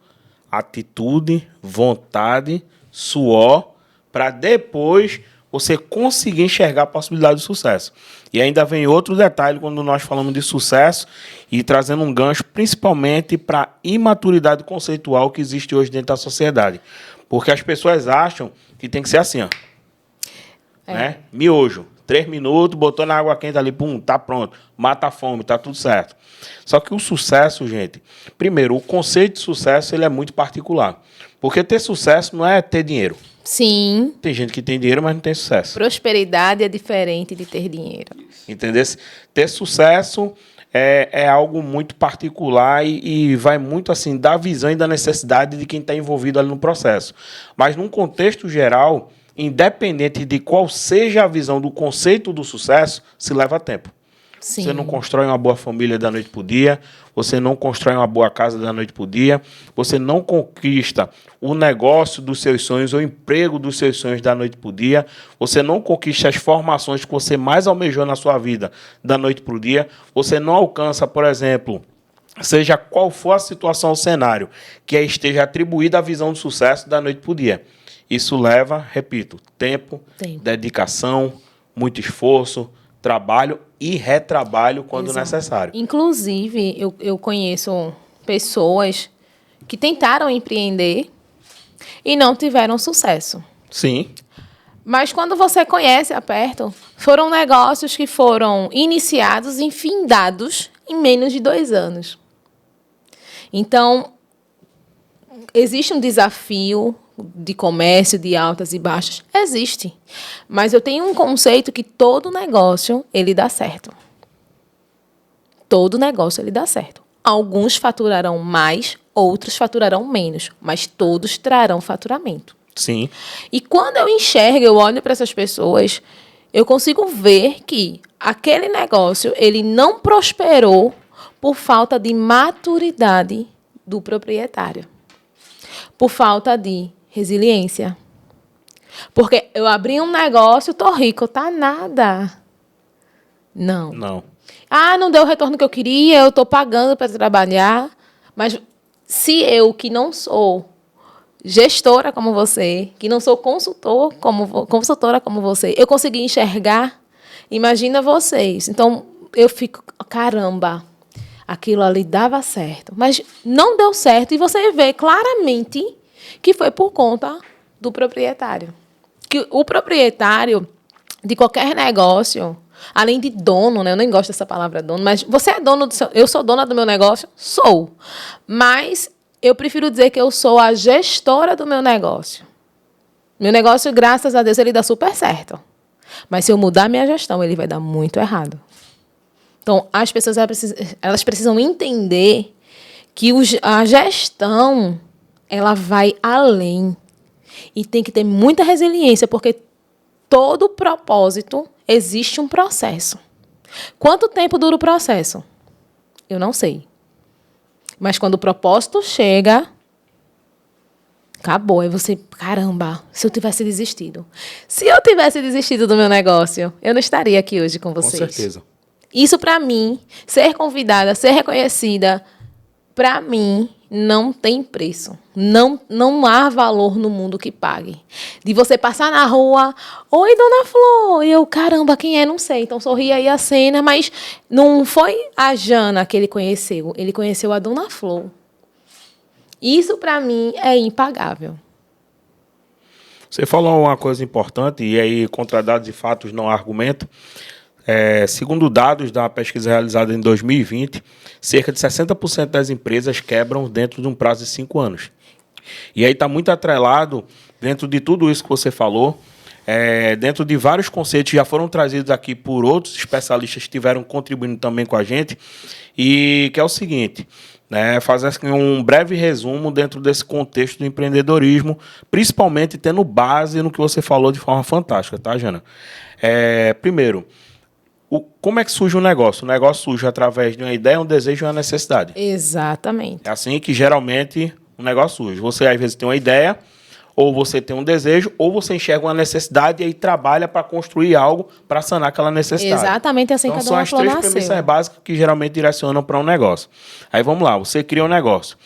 atitude, vontade, suor, para depois você conseguir enxergar a possibilidade de sucesso. E ainda vem outro detalhe quando nós falamos de sucesso e trazendo um gancho principalmente para a imaturidade conceitual que existe hoje dentro da sociedade. Porque as pessoas acham que tem que ser assim, ó. Né? Miojo. 3 minutos, botou na água quente ali, pum, tá pronto. Mata a fome, tá tudo certo. Só que o sucesso, gente, primeiro, o conceito de sucesso ele é muito particular. Porque ter sucesso não é ter dinheiro. Sim. Tem gente que tem dinheiro, mas não tem sucesso. Prosperidade é diferente de ter dinheiro. Entendeu? Ter sucesso é algo muito particular e vai muito assim da visão e da necessidade de quem está envolvido ali no processo. Mas num contexto geral, independente de qual seja a visão do conceito do sucesso, se leva tempo. Sim. Você não constrói uma boa família da noite para o dia, você não constrói uma boa casa da noite para o dia, você não conquista o negócio dos seus sonhos, o emprego dos seus sonhos da noite para o dia, você não conquista as formações que você mais almejou na sua vida da noite para o dia, você não alcança, por exemplo, seja qual for a situação ou cenário, que esteja atribuída à visão do sucesso da noite para o dia. Isso leva, repito, tempo, dedicação, muito esforço, trabalho e retrabalho quando necessário. Inclusive, eu conheço pessoas que tentaram empreender e não tiveram sucesso. Sim. Mas quando você conhece aperto, foram negócios que foram iniciados e findados em menos de 2 anos. Então, existe um desafio de comércio, de altas e baixas? Existe. Mas eu tenho um conceito que todo negócio, ele dá certo. Todo negócio, ele dá certo. Alguns faturarão mais, outros faturarão menos, mas todos trarão faturamento. Sim. E quando eu enxergo, eu olho para essas pessoas, eu consigo ver que aquele negócio, ele não prosperou por falta de maturidade do proprietário. Por falta de resiliência. Porque eu abri um negócio, tô rico, tá nada. Não. Não. Ah, não deu o retorno que eu queria, eu tô pagando para trabalhar. Mas se eu, que não sou gestora como você, que não sou consultora como você, eu consegui enxergar, imagina vocês. Então, eu fico, caramba, aquilo ali dava certo. Mas não deu certo e você vê claramente que foi por conta do proprietário. Que o proprietário de qualquer negócio, além de dono, né? Eu nem gosto dessa palavra dono, mas você é dono do seu... Eu sou dona do meu negócio? Sou. Mas eu prefiro dizer que eu sou a gestora do meu negócio. Meu negócio, graças a Deus, ele dá super certo. Mas se eu mudar minha gestão, ele vai dar muito errado. Então, as pessoas elas precisam entender que a gestão ela vai além. E tem que ter muita resiliência, porque todo propósito existe um processo. Quanto tempo dura o processo? Eu não sei. Mas quando o propósito chega, acabou. Aí você, caramba, se eu tivesse desistido. Se eu tivesse desistido do meu negócio, eu não estaria aqui hoje com vocês. Com certeza. Isso, para mim, ser convidada, ser reconhecida, para mim, não tem preço. Não há valor no mundo que pague. De você passar na rua, oi, dona Flor, e eu, caramba, quem é? Não sei. Então, sorri aí a cena, mas não foi a Jana que ele conheceu a dona Flor. Isso, para mim, é impagável. Você falou uma coisa importante, e aí, contra dados e fatos não há argumento. Segundo dados da pesquisa realizada em 2020, cerca de 60% das empresas quebram dentro de um prazo de 5 anos. E aí está muito atrelado, dentro de tudo isso que você falou, dentro de vários conceitos que já foram trazidos aqui por outros especialistas que estiveram contribuindo também com a gente, e que é o seguinte, né, fazer um breve resumo dentro desse contexto do empreendedorismo, principalmente tendo base no que você falou de forma fantástica, tá, Jana? Primeiro, como é que surge um negócio? O negócio surge através de uma ideia, um desejo e uma necessidade. Exatamente. É assim que, geralmente, o negócio surge. Você, às vezes, tem uma ideia, ou você tem um desejo, ou você enxerga uma necessidade e aí trabalha para construir algo para sanar aquela necessidade. Exatamente assim que a dona Flor nasceu. São as 3 premissas básicas que geralmente direcionam para um negócio. Aí vamos lá, você cria um negócio.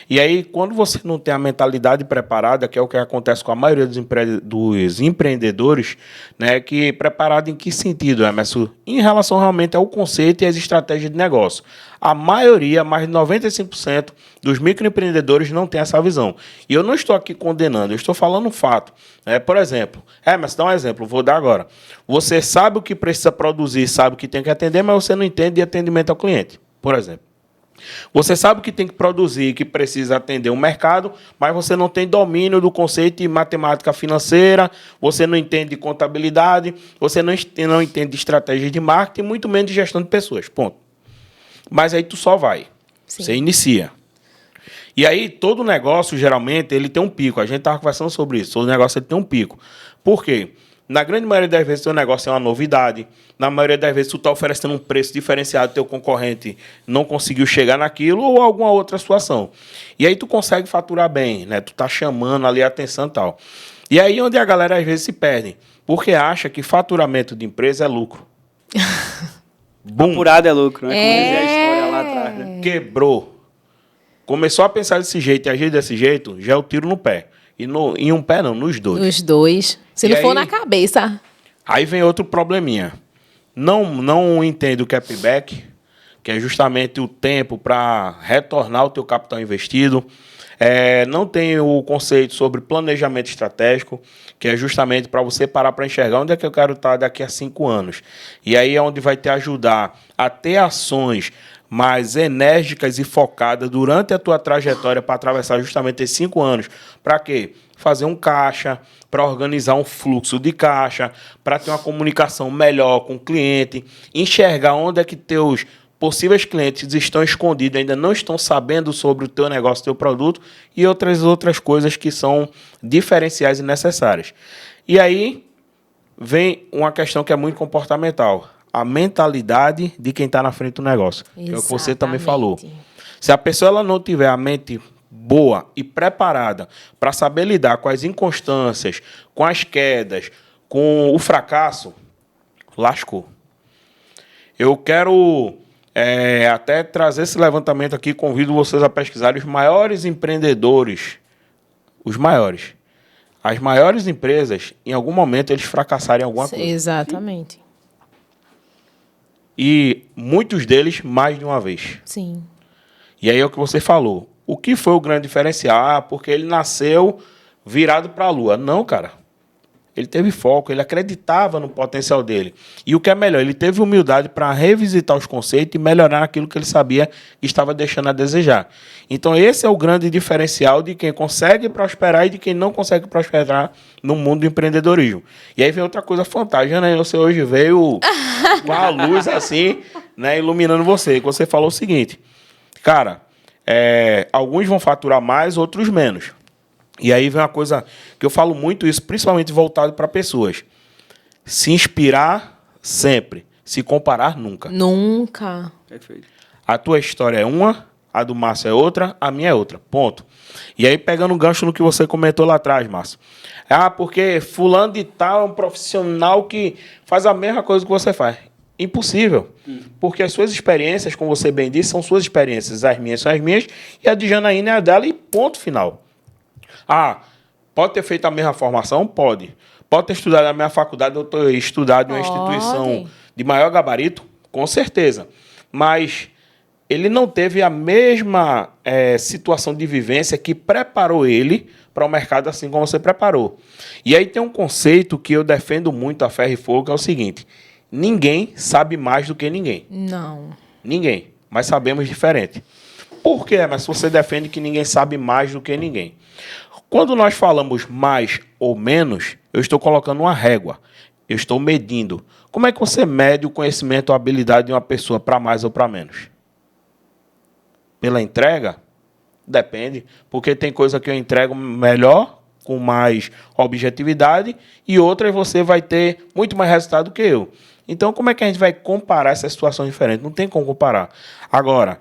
E aí, quando você não tem a mentalidade preparada, que é o que acontece com a maioria dos empreendedores, né, que preparado em que sentido, Emerson? Em relação realmente ao conceito e às estratégias de negócio. A maioria, mais de 95% dos microempreendedores não tem essa visão. E eu não estou aqui condenando, eu estou falando um fato. Por exemplo, mas dá um exemplo, vou dar agora. Você sabe o que precisa produzir, sabe o que tem que atender, mas você não entende de atendimento ao cliente, por exemplo. Você sabe que tem que produzir, que precisa atender o mercado, mas você não tem domínio do conceito de matemática financeira, você não entende de contabilidade, você não entende de estratégia de marketing, muito menos de gestão de pessoas, ponto. Mas aí tu só vai, Sim. Você inicia. E aí todo negócio, geralmente, ele tem um pico. A gente estava conversando sobre isso, todo negócio ele tem um pico. Por quê? Na grande maioria das vezes, o teu negócio é uma novidade. Na maioria das vezes, tu está oferecendo um preço diferenciado, teu concorrente não conseguiu chegar naquilo ou alguma outra situação. E aí tu consegue faturar bem, né? Tu está chamando ali a atenção e tal. E aí onde a galera às vezes se perde, porque acha que faturamento de empresa é lucro. Apurado é lucro, né? Como dizia a história lá atrás, né? Quebrou. Começou a pensar desse jeito e agir desse jeito, já é o tiro no pé. E em um pé não, nos dois. Nos dois. Se não for na cabeça. Aí vem outro probleminha. Não entendo o capback, que é justamente o tempo para retornar o teu capital investido. Não tem o conceito sobre planejamento estratégico, que é justamente para você parar para enxergar onde é que eu quero estar daqui a 5 anos. E aí é onde vai te ajudar a ter ações mais enérgicas e focadas durante a tua trajetória para atravessar justamente esses 5 anos. Para quê? Fazer um caixa, para organizar um fluxo de caixa, para ter uma comunicação melhor com o cliente, enxergar onde é que teus possíveis clientes estão escondidos, ainda não estão sabendo sobre o teu negócio, teu produto e outras coisas que são diferenciais e necessárias. E aí vem uma questão que é muito comportamental. A mentalidade de quem está na frente do negócio. Exatamente. Que é o que você também falou. Se a pessoa ela não tiver a mente boa e preparada para saber lidar com as inconstâncias, com as quedas, com o fracasso, lascou. Eu quero até trazer esse levantamento aqui, convido vocês a pesquisarem os maiores empreendedores, os maiores. As maiores empresas, em algum momento, eles fracassaram em alguma coisa. Exatamente. E muitos deles mais de uma vez. Sim. E aí é o que você falou. O que foi o grande diferencial? Porque ele nasceu virado para a lua. Não, cara. Ele teve foco, ele acreditava no potencial dele. E o que é melhor, ele teve humildade para revisitar os conceitos e melhorar aquilo que ele sabia que estava deixando a desejar. Então esse é o grande diferencial de quem consegue prosperar e de quem não consegue prosperar no mundo do empreendedorismo. E aí vem outra coisa fantástica, né? Você hoje veio com a luz assim, né, iluminando você. Que você falou o seguinte, cara, alguns vão faturar mais, outros menos. E aí vem uma coisa que eu falo muito isso, principalmente voltado para pessoas. Se inspirar sempre, se comparar nunca. Nunca. Perfeito. A tua história é uma, a do Márcio é outra, a minha é outra. Ponto. E aí pegando o gancho no que você comentou lá atrás, Márcio. Porque fulano de tal é um profissional que faz a mesma coisa que você faz. Impossível. Porque as suas experiências, como você bem disse, são suas experiências. As minhas são as minhas e a de Janaína é a dela e ponto final. Pode ter feito a mesma formação? Pode. Pode ter estudado na minha faculdade ou ter estudado em uma instituição de maior gabarito? Com certeza. Mas ele não teve a mesma situação de vivência que preparou ele para o mercado assim como você preparou. E aí tem um conceito que eu defendo muito a ferro e fogo, que é o seguinte: ninguém sabe mais do que ninguém. Não. Ninguém. Mas sabemos diferente. Por quê? Mas você defende que ninguém sabe mais do que ninguém. Quando nós falamos mais ou menos, eu estou colocando uma régua. Eu estou medindo. Como é que você mede o conhecimento ou a habilidade de uma pessoa para mais ou para menos? Pela entrega? Depende. Porque tem coisa que eu entrego melhor, com mais objetividade, e outras você vai ter muito mais resultado do que eu. Então, como é que a gente vai comparar essas situações diferentes? Não tem como comparar. Agora,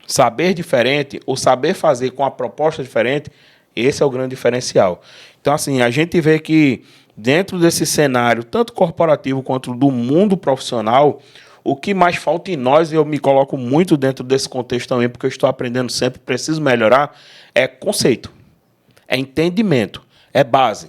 saber diferente ou saber fazer com a proposta diferente, esse é o grande diferencial. Então, assim, a gente vê que dentro desse cenário, tanto corporativo quanto do mundo profissional, o que mais falta em nós, e eu me coloco muito dentro desse contexto também, porque eu estou aprendendo sempre, preciso melhorar, é conceito, é entendimento, é base.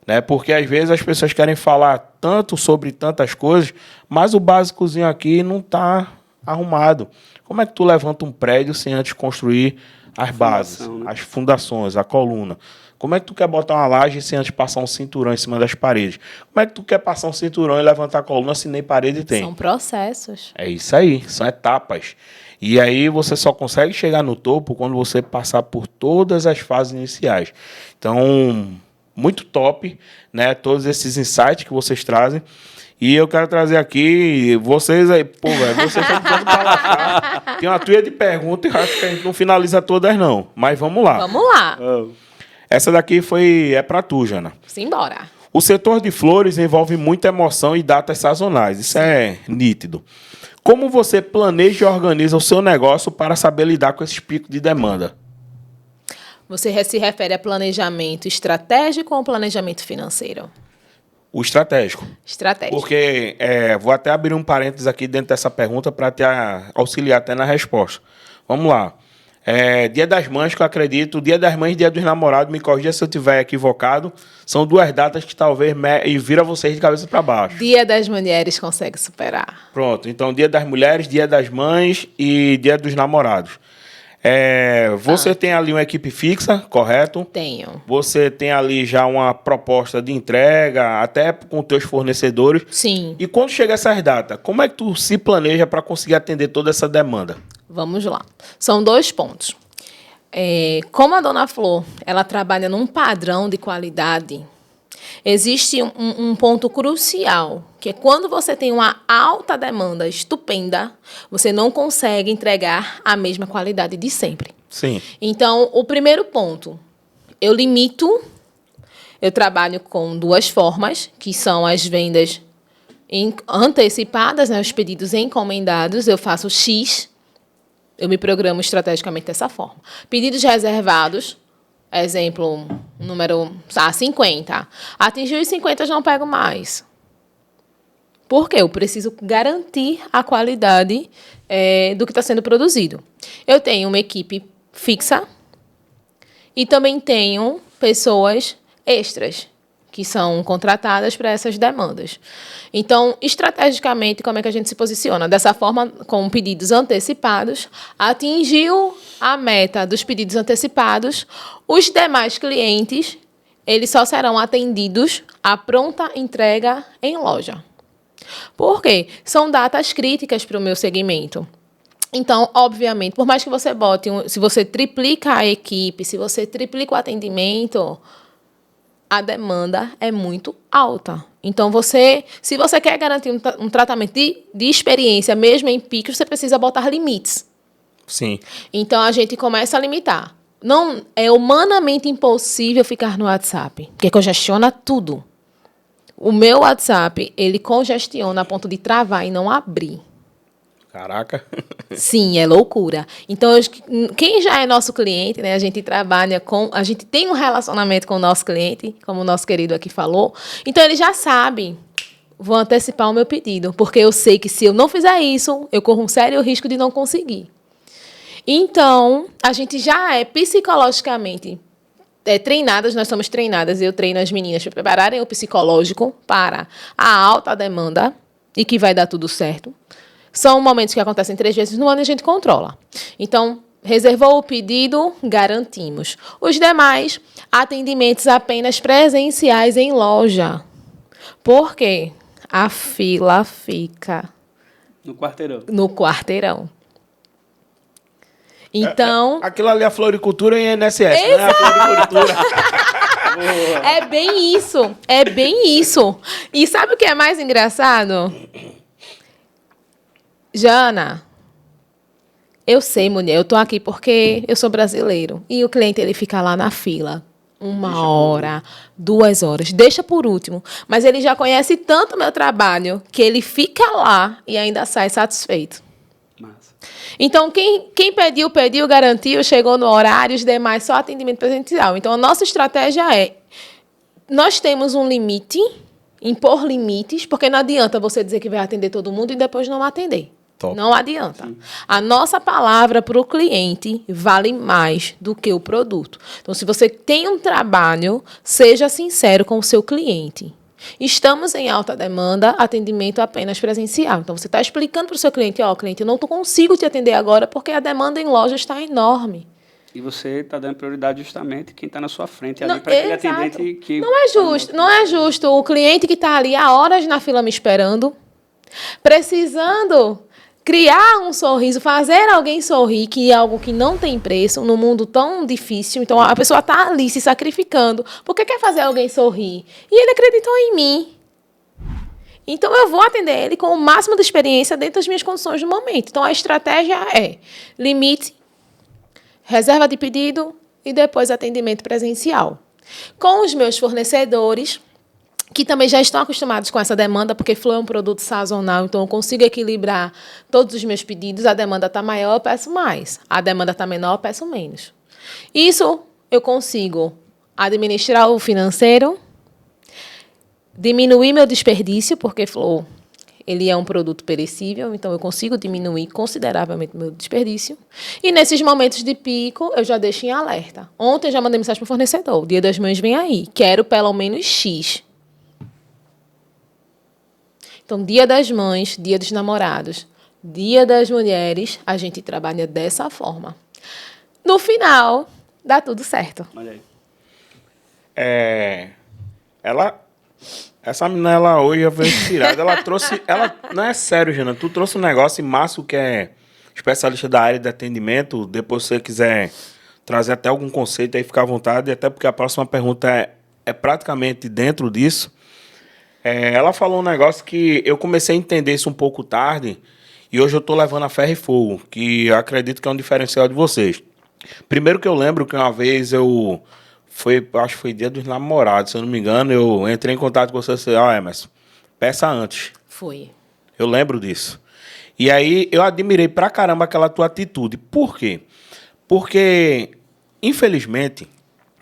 Né? Porque às vezes as pessoas querem falar tanto sobre tantas coisas, mas o básicozinho aqui não está arrumado. Como é que tu levanta um prédio sem antes construir as bases, né? as fundações, a coluna? Como é que tu quer botar uma laje sem antes passar um cinturão em cima das paredes? Como é que tu quer passar um cinturão e levantar a coluna se nem parede tem? São processos. É isso aí, são etapas. E aí você só consegue chegar no topo quando você passar por todas as fases iniciais. Então, muito top, né? Todos esses insights que vocês trazem. E eu quero trazer aqui, vocês aí, pô, velho, vocês estão dando para lá. Tem uma trilha de perguntas e acho que a gente não finaliza todas, não. Mas vamos lá. Vamos lá. Essa daqui é para tu, Jana. Simbora. O setor de flores envolve muita emoção e datas sazonais. Isso é nítido. Como você planeja e organiza o seu negócio para saber lidar com esses picos de demanda? Você se refere a planejamento estratégico ou planejamento financeiro? O estratégico. Estratégico. Porque, vou até abrir um parênteses aqui dentro dessa pergunta para te auxiliar até na resposta. Vamos lá. Dia das Mães, que eu acredito, Dia das Mães e Dia dos Namorados, me corrija se eu estiver equivocado, são duas datas que talvez vira vocês de cabeça para baixo. Dia das Mulheres consegue superar. Pronto, então Dia das Mulheres, Dia das Mães e Dia dos Namorados. Você tem ali uma equipe fixa, correto? Tenho. Você tem ali já uma proposta de entrega, até com os teus fornecedores. Sim. E quando chega essas datas, como é que tu se planeja para conseguir atender toda essa demanda? Vamos lá. São 2 pontos. Como a Dona Flor, ela trabalha num padrão de qualidade, existe um ponto crucial, que é quando você tem uma alta demanda estupenda, você não consegue entregar a mesma qualidade de sempre. Sim. Então, o primeiro ponto, eu trabalho com 2 formas, que são as vendas antecipadas, né, os pedidos encomendados, eu faço X. Eu me programo estrategicamente dessa forma. Pedidos reservados, exemplo, número 50. Atingiu os 50, eu não pego mais. Por quê? Eu preciso garantir a qualidade do que está sendo produzido. Eu tenho uma equipe fixa e também tenho pessoas extras que são contratadas para essas demandas. Então, estrategicamente, como é que a gente se posiciona? Dessa forma, com pedidos antecipados, atingiu a meta dos pedidos antecipados, os demais clientes, eles só serão atendidos à pronta entrega em loja. Por quê? São datas críticas para o meu segmento. Então, obviamente, por mais que você bote, se você triplica a equipe, se você triplica o atendimento, a demanda é muito alta. Então, se você quer garantir um tratamento de experiência, mesmo em picos, você precisa botar limites. Sim. Então, a gente começa a limitar. Não é humanamente impossível ficar no WhatsApp, porque congestiona tudo. O meu WhatsApp, ele congestiona a ponto de travar e não abrir. Caraca. Sim, é loucura. Então, quem já é nosso cliente, né? A gente tem um relacionamento com o nosso cliente, como o nosso querido aqui falou. Então, ele já sabe, vou antecipar o meu pedido, porque eu sei que se eu não fizer isso, eu corro um sério risco de não conseguir. Então, a gente já é psicologicamente treinadas, nós somos treinadas, eu treino as meninas para prepararem o psicológico para a alta demanda e que vai dar tudo certo. São momentos que acontecem 3 vezes no ano e a gente controla. Então, reservou o pedido, garantimos. Os demais, atendimentos apenas presenciais em loja. Por quê? A fila fica no quarteirão. No quarteirão. Então... Aquilo ali é a floricultura em INSS, né? A floricultura. É bem isso. É bem isso. E sabe o que é mais engraçado? Jana, eu sei, mulher, eu tô aqui porque eu sou brasileiro. E o cliente, ele fica lá na fila. 1 hora, 2 horas. Deixa por último. Mas ele já conhece tanto o meu trabalho que ele fica lá e ainda sai satisfeito. Massa. Então, quem pediu, garantiu, chegou no horário, os demais só atendimento presencial. Então, a nossa estratégia é, nós temos um limite, impor limites, porque não adianta você dizer que vai atender todo mundo e depois não atender. Top. Não adianta. Sim. A nossa palavra para o cliente vale mais do que o produto. Então, se você tem um trabalho, seja sincero com o seu cliente. Estamos em alta demanda, atendimento apenas presencial. Então, você está explicando para o seu cliente, cliente, eu não consigo te atender agora porque a demanda em loja está enorme. E você está dando prioridade justamente quem está na sua frente ali Não, para aquele exato. atendente que... Não é justo o cliente que está ali há horas na fila me esperando, precisando criar um sorriso, fazer alguém sorrir, que é algo que não tem preço num mundo tão difícil. Então, a pessoa está ali se sacrificando porque quer fazer alguém sorrir. E ele acreditou em mim. Então, eu vou atender ele com o máximo de experiência dentro das minhas condições do momento. Então, a estratégia é limite, reserva de pedido e depois atendimento presencial. Com os meus fornecedores, que também já estão acostumados com essa demanda, porque Flow é um produto sazonal, então eu consigo equilibrar todos os meus pedidos. A demanda está maior, eu peço mais. A demanda está menor, eu peço menos. Isso eu consigo administrar o financeiro, diminuir meu desperdício, porque Flow ele é um produto perecível, então eu consigo diminuir consideravelmente meu desperdício. E nesses momentos de pico, eu já deixo em alerta. Ontem eu já mandei mensagem para o fornecedor. O Dia das Mães vem aí. Quero pelo menos X. Então, Dia das Mães, Dia dos Namorados, Dia das Mulheres, a gente trabalha dessa forma. No final, dá tudo certo. Olha aí. Essa menina, ela hoje veio inspirada. Ela trouxe... não é sério, Jana. Tu trouxe um negócio e Márcio, que é especialista da área de atendimento. Depois, se você quiser trazer até algum conceito aí, fica à vontade. Até porque a próxima pergunta é praticamente dentro disso. Ela falou um negócio que eu comecei a entender isso um pouco tarde. E hoje eu estou levando a ferro e fogo. Que eu acredito que é um diferencial de vocês. Primeiro que eu lembro que uma vez acho que foi Dia dos Namorados, se eu não me engano, eu entrei em contato com você e disse, Emerson, peça antes. Foi. Eu lembro disso. E aí eu admirei pra caramba aquela tua atitude. Por quê? Porque, infelizmente,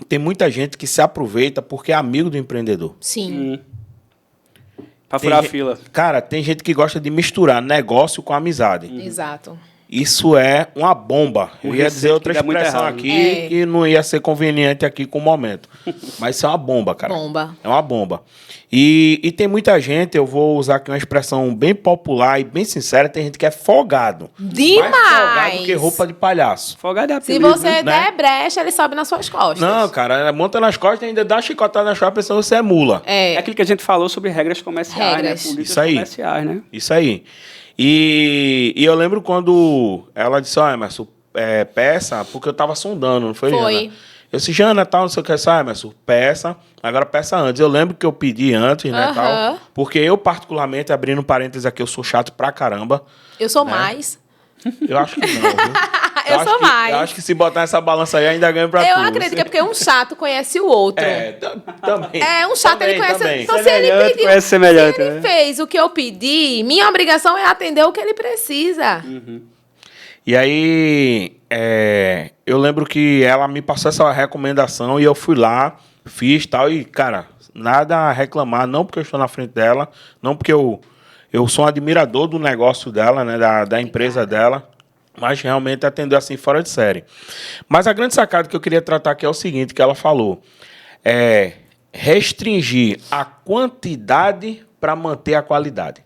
tem muita gente que se aproveita porque é amigo do empreendedor. Sim. Para furar a fila. Cara, tem gente que gosta de misturar negócio com amizade. Exato. Isso é uma bomba. Eu ia dizer outra que dá muito expressão errado. aqui que não ia ser conveniente aqui com o momento. Mas isso é uma bomba, cara. Bomba. É uma bomba. E tem muita gente, eu vou usar aqui uma expressão bem popular e bem sincera, tem gente que é folgado. Demais! Mais folgado que roupa de palhaço. Folgado é Se apelido, você né? der brecha, ele sobe nas suas costas. Não, cara, ela monta nas costas e ainda dá uma chicotada na chapa pensando que você é mula. É aquilo que a gente falou sobre regras comerciais, Regras. né? Políticas Isso aí. comerciais, né? Isso aí. E eu lembro quando ela disse, Emerson, peça, porque eu tava sondando, não foi, Foi. Jana? Eu disse, Jana, tal, não sei o que, Emerson, peça, agora peça antes. Eu lembro que eu pedi antes, né, tal, porque eu, particularmente, abrindo parênteses aqui, eu sou chato pra caramba. Eu sou mais. Eu acho que não, viu? Eu sou mais. Eu acho que se botar essa balança aí, ainda ganho pra Eu tudo. acredito que é porque um chato conhece o outro. Também. Um chato, ele conhece... Também. Então, se ele Semelhante pediu, conhece semelhante, se ele né? fez o que eu pedi, minha obrigação é atender o que ele precisa. E aí, eu lembro que ela me passou essa recomendação e eu fui lá, fiz tal, e, cara, nada a reclamar, não porque eu estou na frente dela, não porque eu sou um admirador do negócio dela, né, da empresa dela, mas realmente atendeu assim fora de série. Mas a grande sacada que eu queria tratar aqui é o seguinte, que ela falou, restringir a quantidade para manter a qualidade.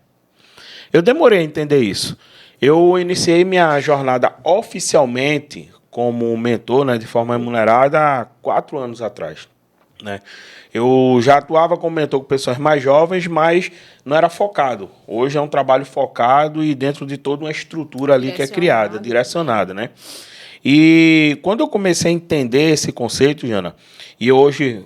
Eu demorei a entender isso. Eu iniciei minha jornada oficialmente como mentor, né, de forma remunerada há 4 anos atrás, né? Eu já atuava como mentor com pessoas mais jovens, mas não era focado. Hoje é um trabalho focado e dentro de toda uma estrutura ali que é criada, direcionada, né? E quando eu comecei a entender esse conceito, Jana, e hoje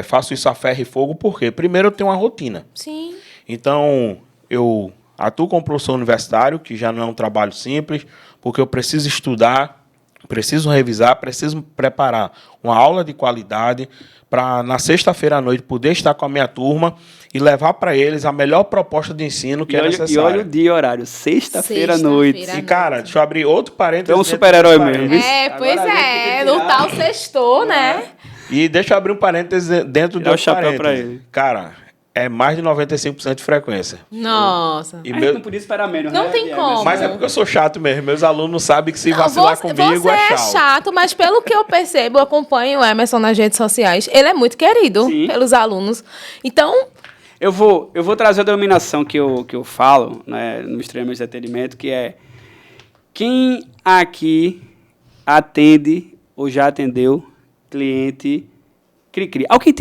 faço isso a ferro e fogo, por quê? Primeiro eu tenho uma rotina. Sim. Então, eu atuo como professor universitário, que já não é um trabalho simples, porque eu preciso estudar, preciso revisar, preciso preparar uma aula de qualidade para, na sexta-feira à noite, poder estar com a minha turma e levar para eles a melhor proposta de ensino que é necessária. E olha o dia e horário, sexta-feira à noite. E, cara, deixa eu abrir outro parênteses. É um super-herói mesmo. Pois no tal sextou, né? E deixa eu abrir um parênteses dentro do chapéu para ele. Cara, é mais de 95% de frequência. Nossa. E A gente não podia esperar menos, Não né? tem como. Mas é porque eu sou chato mesmo. Meus alunos sabem que se vacilar comigo você é tchau. chato, mas pelo que eu percebo, eu acompanho o Emerson nas redes sociais. Ele é muito querido pelos alunos. Então, Eu vou trazer a denominação que eu falo, né, nos treinamentos de atendimento, que é quem aqui atende ou já atendeu cliente cri-cri. Alguém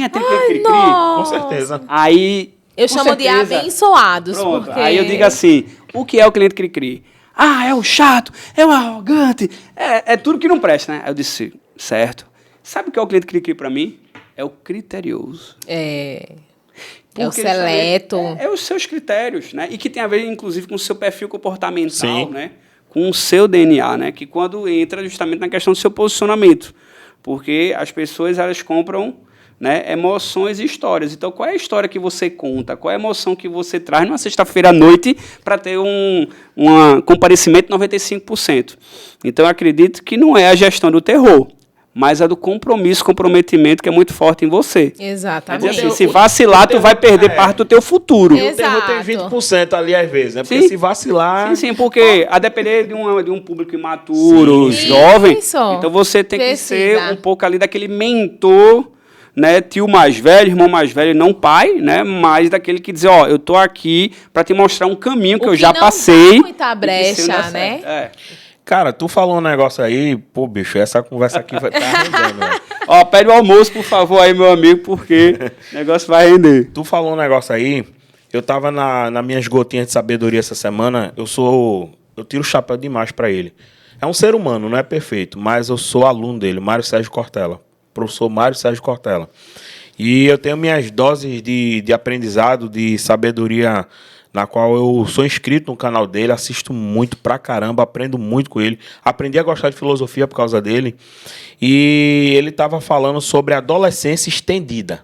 atende cliente cri-cri? Com certeza. Aí, Eu com chamo de certeza, abençoados. pronto. Porque... Aí eu digo assim, o que é o cliente cri-cri? Ah, é o chato, é o arrogante, é tudo que não presta, né? Aí eu disse, certo. Sabe o que é o cliente cri-cri para mim? É o criterioso. É o Porque seleto. é os seus critérios, né? E que tem a ver, inclusive, com o seu perfil comportamental, Sim. né? Com o seu DNA, né? Que quando entra justamente na questão do seu posicionamento. Porque as pessoas, elas compram, né, emoções e histórias. Então, qual é a história que você conta? Qual é a emoção que você traz numa sexta-feira à noite para ter um comparecimento de 95%? Então, eu acredito que não é a gestão do terror, mas a do comprometimento que é muito forte em você. Exatamente. Assim, se vacilar, tu vai perder parte do teu futuro. O terror tem 20% ali às vezes, né? Porque Sim. se vacilar... Sim, porque a depender de um público imaturo, Sim. jovem, Isso. então você tem que ser Precisa. um pouco ali daquele mentor, né, tio mais velho, irmão mais velho, não pai, né, mas daquele que diz, ó, eu tô aqui para te mostrar um caminho que eu já passei. Dá muita e que brecha, se eu der né? certo. É. Cara, tu falou um negócio aí, pô, bicho, essa conversa aqui vai estar rendendo, né? Ó, pede o almoço, por favor, aí, meu amigo, porque o negócio vai render. Tu falou um negócio aí, eu tava nas minhas gotinhas de sabedoria essa semana, eu tiro o chapéu demais pra ele. É um ser humano, não é perfeito, mas eu sou aluno dele, Mário Sérgio Cortella, professor Mário Sérgio Cortella. E eu tenho minhas doses de aprendizado, de sabedoria, na qual eu sou inscrito no canal dele, assisto muito pra caramba, aprendo muito com ele. Aprendi a gostar de filosofia por causa dele. E ele estava falando sobre adolescência estendida.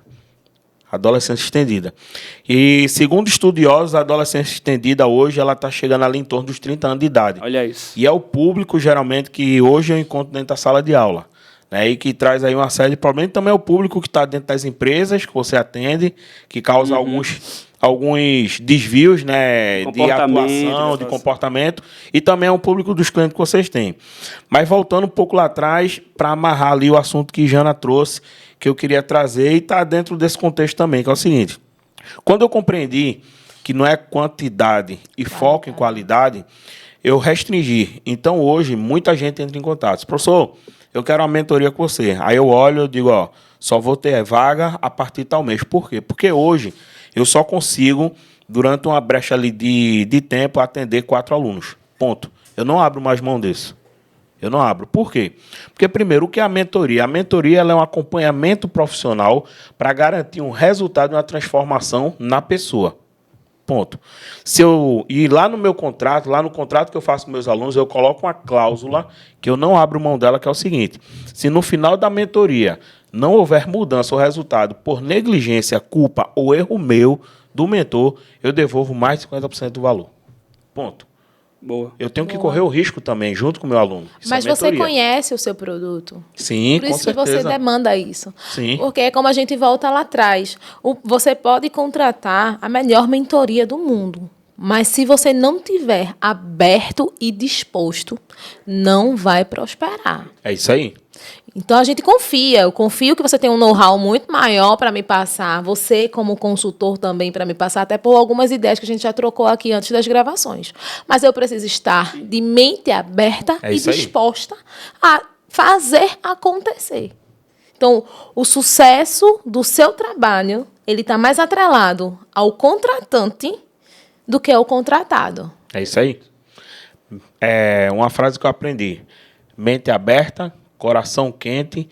Adolescência estendida. E, segundo estudiosos, a adolescência estendida hoje ela está chegando ali em torno dos 30 anos de idade. Olha isso. E é o público, geralmente, que hoje eu encontro dentro da sala de aula. Né, e que traz aí uma série de problemas. E também é o público que está dentro das empresas que você atende, que causa alguns desvios, né, de atuação, de comportamento. E também é um público dos clientes que vocês têm. Mas voltando um pouco lá atrás, para amarrar ali o assunto que Jana trouxe, que eu queria trazer, e está dentro desse contexto também, que é o seguinte. Quando eu compreendi que não é quantidade e foco em qualidade, eu restringi. Então, hoje, muita gente entra em contato. Professor, eu quero uma mentoria com você. Aí eu olho e digo, ó, só vou ter vaga a partir de tal mês. Por quê? Porque hoje eu só consigo, durante uma brecha ali de tempo, atender 4 alunos. Ponto. Eu não abro mais mão disso. Eu não abro. Por quê? Porque, primeiro, o que é a mentoria? A mentoria ela é um acompanhamento profissional para garantir um resultado e uma transformação na pessoa. Ponto. Se eu ir lá no meu contrato, lá no contrato que eu faço com meus alunos, eu coloco uma cláusula que eu não abro mão dela, que é o seguinte: se no final da mentoria não houver mudança ou resultado por negligência, culpa ou erro meu do mentor, eu devolvo mais de 50% do valor. Ponto. Boa. Eu tenho que correr o risco também, junto com o meu aluno. Isso Mas é você mentoria. conhece o seu produto. Sim, Por com isso que você certeza. demanda isso. Sim. Porque é como a gente volta lá atrás. Você pode contratar a melhor mentoria do mundo. Mas se você não tiver aberto e disposto, não vai prosperar. É isso aí. Então a gente confia. Eu confio que você tem um know-how muito maior para me passar. Você, como consultor, também para me passar, até por algumas ideias que a gente já trocou aqui antes das gravações. Mas eu preciso estar de mente aberta e isso aí. disposta a fazer acontecer. Então, o sucesso do seu trabalho, ele está mais atrelado ao contratante do que ao contratado. É isso aí. É uma frase que eu aprendi. Mente aberta, coração quente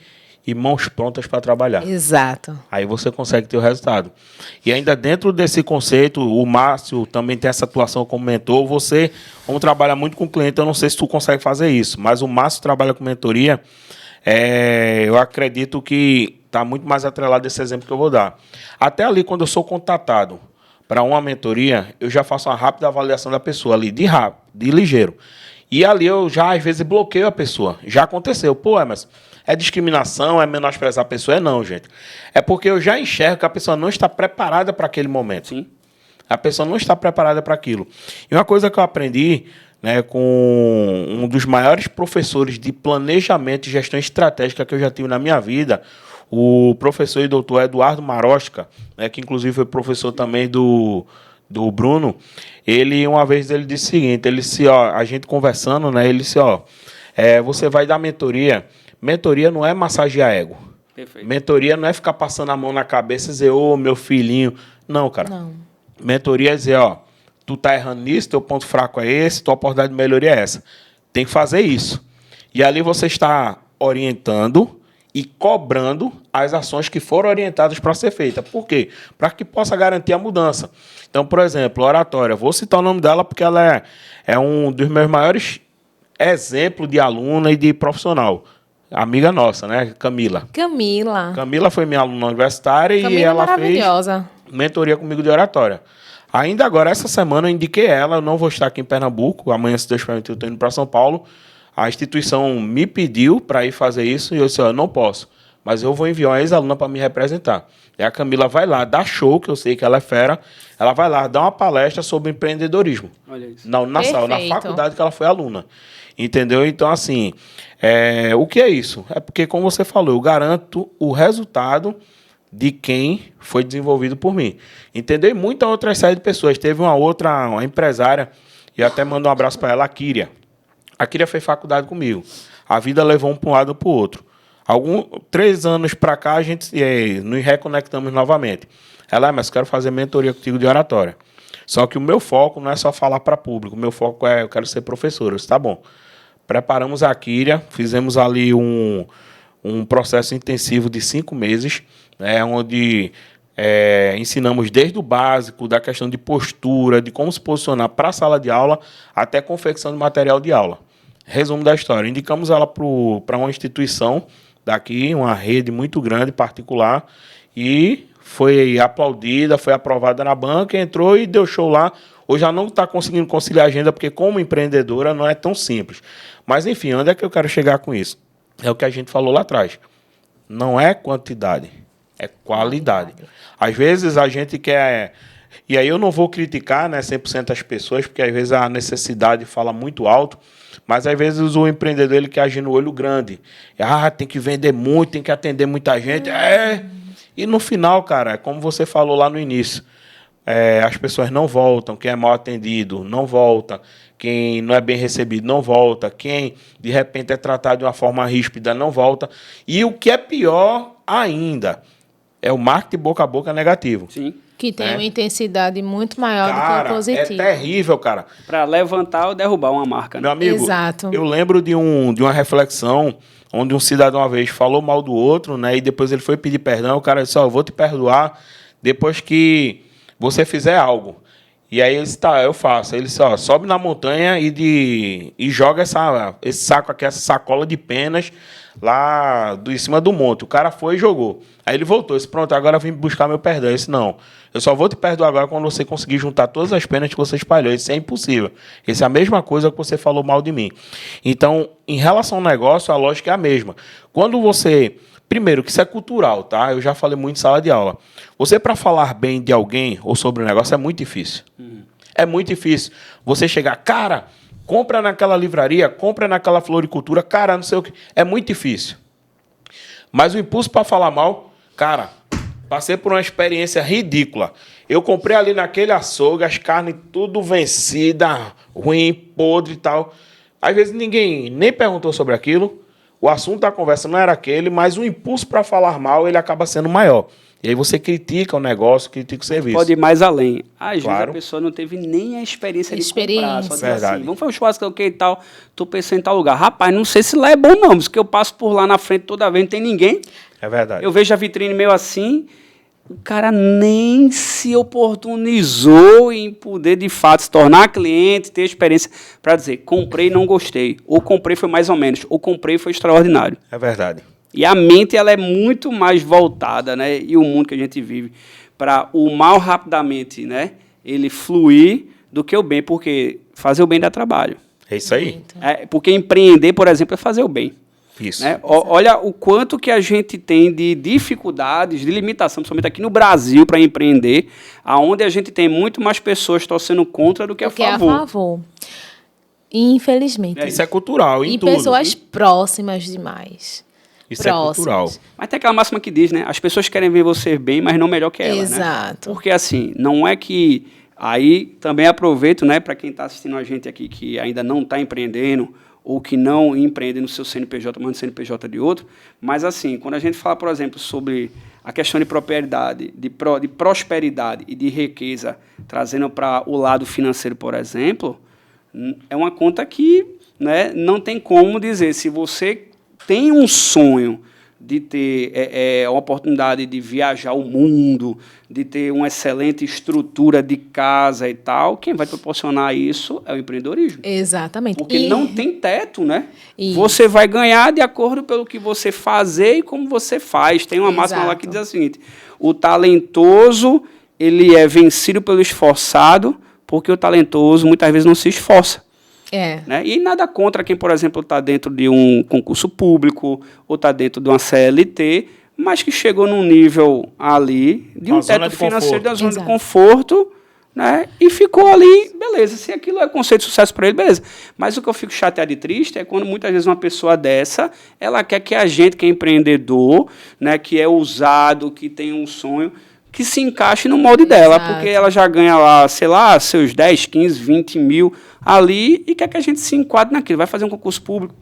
e mãos prontas para trabalhar. Exato. Aí você consegue ter o resultado. E ainda dentro desse conceito, o Márcio também tem essa atuação como mentor. Você, como trabalha muito com cliente, eu não sei se tu consegue fazer isso, mas o Márcio trabalha com mentoria. Eu acredito que está muito mais atrelado desse exemplo que eu vou dar. Até ali, quando eu sou contatado para uma mentoria, eu já faço uma rápida avaliação da pessoa ali, de rápido, de ligeiro. E ali eu já, às vezes, bloqueio a pessoa. Já aconteceu. Pô, mas é discriminação, é menosprezar a pessoa? É não, gente. É porque eu já enxergo que a pessoa não está preparada para aquele momento. Sim. A pessoa não está preparada para aquilo. E uma coisa que eu aprendi, né, com um dos maiores professores de planejamento e gestão estratégica que eu já tive na minha vida, O professor e doutor Eduardo Marosca, né, que inclusive foi professor também do Bruno, uma vez ele disse o seguinte, ele disse, ó, a gente conversando, né, ele disse, ó, você vai dar mentoria. Mentoria não é massagear ego. Perfeito. Mentoria não é ficar passando a mão na cabeça e dizer, ô, meu filhinho. Não, cara. Não. Mentoria é dizer, ó, tu tá errando nisso, teu ponto fraco é esse, tua oportunidade de melhoria é essa. Tem que fazer isso. E ali você está orientando e cobrando as ações que foram orientadas para ser feitas. Por quê? Para que possa garantir a mudança. Então, por exemplo, oratória. Vou citar o nome dela porque ela é um dos meus maiores exemplos de aluna e de profissional. Amiga nossa, né? Camila. Camila foi minha aluna universitária Camila e ela maravilhosa. fez mentoria comigo de oratória. Ainda agora, essa semana, eu indiquei ela. Eu não vou estar aqui em Pernambuco. Amanhã, se Deus permitir, eu estou indo para São Paulo. A instituição me pediu para ir fazer isso e eu disse, ó, eu não posso, mas eu vou enviar uma ex-aluna para me representar. E a Camila vai lá, dar show, que eu sei que ela é fera, ela vai lá dar uma palestra sobre empreendedorismo. Olha isso. Na sala, na faculdade que ela foi aluna. Entendeu? Então, assim, o que é isso? É porque, como você falou, eu garanto o resultado de quem foi desenvolvido por mim. Entendeu? E muita outra série de pessoas. Teve uma empresária, e até mando um abraço para ela, a Kíria. A Kíria fez faculdade comigo. A vida levou um para um lado para o outro. 3 anos para cá, a gente nos reconectamos novamente. Ela, mas quero fazer mentoria contigo de oratória. Só que o meu foco não é só falar para público. O meu foco eu quero ser professor. Eu disse, tá bom. Preparamos a Kíria, fizemos ali um processo intensivo de 5 meses, né, onde ensinamos desde o básico, da questão de postura, de como se posicionar para a sala de aula, até confecção de material de aula. Resumo da história. Indicamos ela para uma instituição daqui, uma rede muito grande, particular, e foi aplaudida, foi aprovada na banca, entrou e deu show lá. Hoje já não está conseguindo conciliar a agenda, porque como empreendedora não é tão simples. Mas, enfim, onde é que eu quero chegar com isso? É o que a gente falou lá atrás. Não é quantidade, é qualidade. Às vezes a gente quer... E aí eu não vou criticar, né, 100% as pessoas, porque às vezes a necessidade fala muito alto, mas às vezes o empreendedor ele quer agir no olho grande. Tem que vender muito, tem que atender muita gente. E no final, cara, como você falou lá no início, as pessoas não voltam, quem é mal atendido não volta, quem não é bem recebido não volta, quem de repente é tratado de uma forma ríspida não volta. E o que é pior ainda é o marketing boca a boca negativo. Sim. Que tem uma intensidade muito maior do que o positivo. É terrível, cara. Para levantar ou derrubar uma marca. Né? Meu amigo, exato. Eu lembro de uma reflexão onde um cidadão uma vez falou mal do outro, né? E depois ele foi pedir perdão. O cara disse, eu vou te perdoar depois que você fizer algo. E aí ele disse, tá, eu faço. Ele disse, sobe na montanha e joga esse saco aqui, essa sacola de penas lá em cima do monte. O cara foi e jogou. Aí ele voltou, disse, pronto, agora eu vim buscar meu perdão. Eu disse, não, eu só vou te perdoar agora quando você conseguir juntar todas as penas que você espalhou. Isso é impossível. Isso é a mesma coisa que você falou mal de mim. Então, em relação ao negócio, a lógica é a mesma. Quando você... Primeiro, que isso é cultural, tá? Eu já falei muito em sala de aula. Você, para falar bem de alguém ou sobre o negócio, é muito difícil. É muito difícil. Você chegar, cara, compra naquela livraria, compra naquela floricultura, cara, não sei o quê. É muito difícil. Mas o impulso para falar mal, cara, passei por uma experiência ridícula. Eu comprei ali naquele açougue, as carnes tudo vencida, ruim, podre e tal. Às vezes ninguém nem perguntou sobre aquilo. O assunto da conversa não era aquele, mas o impulso para falar mal, ele acaba sendo maior. E aí você critica o negócio, critica o serviço. Pode ir mais além. Às Claro. vezes a pessoa não teve nem a experiência de comprar. Só dizer Verdade. assim, vamos fazer um churrasco aqui e tal, tô pensando em tal lugar. Rapaz, não sei se lá é bom não, porque eu passo por lá na frente toda vez, não tem ninguém. É verdade. Eu vejo a vitrine meio assim, o cara nem se oportunizou em poder, de fato, se tornar cliente, ter experiência para dizer, comprei e não gostei, ou comprei foi mais ou menos, ou comprei foi extraordinário. É verdade. E a mente ela é muito mais voltada, né? E o mundo que a gente vive, para o mal rapidamente, né? Ele fluir do que o bem, porque fazer o bem dá trabalho. É isso aí. Porque empreender, por exemplo, é fazer o bem. Isso. Né? Olha o quanto que a gente tem de dificuldades, de limitação, principalmente aqui no Brasil, para empreender, aonde a gente tem muito mais pessoas torcendo contra do que a favor. Infelizmente. Isso é cultural, em e tudo. pessoas próximas demais. Isso é cultural. Mas tem aquela máxima que diz, né? As pessoas querem ver você bem, mas não melhor que elas, né? Exato. Porque assim, não é que... Aí também aproveito, né, para quem está assistindo a gente aqui que ainda não está empreendendo ou que não empreende no seu CNPJ, mas no CNPJ de outro. Mas assim, quando a gente fala, por exemplo, sobre a questão de propriedade, de prosperidade e de riqueza, trazendo para o lado financeiro, por exemplo, é uma conta que, né, não tem como dizer. Se você tem um sonho de ter a oportunidade de viajar o mundo, de ter uma excelente estrutura de casa e tal, quem vai proporcionar isso é o empreendedorismo. Exatamente. Porque não tem teto, né? Isso. Você vai ganhar de acordo pelo que você fazer e como você faz. Tem uma máxima lá que diz o seguinte: o talentoso, ele é vencido pelo esforçado, porque o talentoso muitas vezes não se esforça. Né? E nada contra quem, por exemplo, está dentro de um concurso público ou está dentro de uma CLT, mas que chegou num nível ali de um teto financeiro, da zona de conforto, né? E ficou ali, beleza. Se aquilo é conceito de sucesso para ele, beleza. Mas o que eu fico chateado e triste é quando muitas vezes uma pessoa dessa, ela quer que a gente, que é empreendedor, né, que é ousado, que tem um sonho, que se encaixe no molde dela, porque ela já ganha lá, sei lá, seus 10, 15, 20 mil ali e quer que a gente se enquadre naquilo. Vai fazer um concurso público.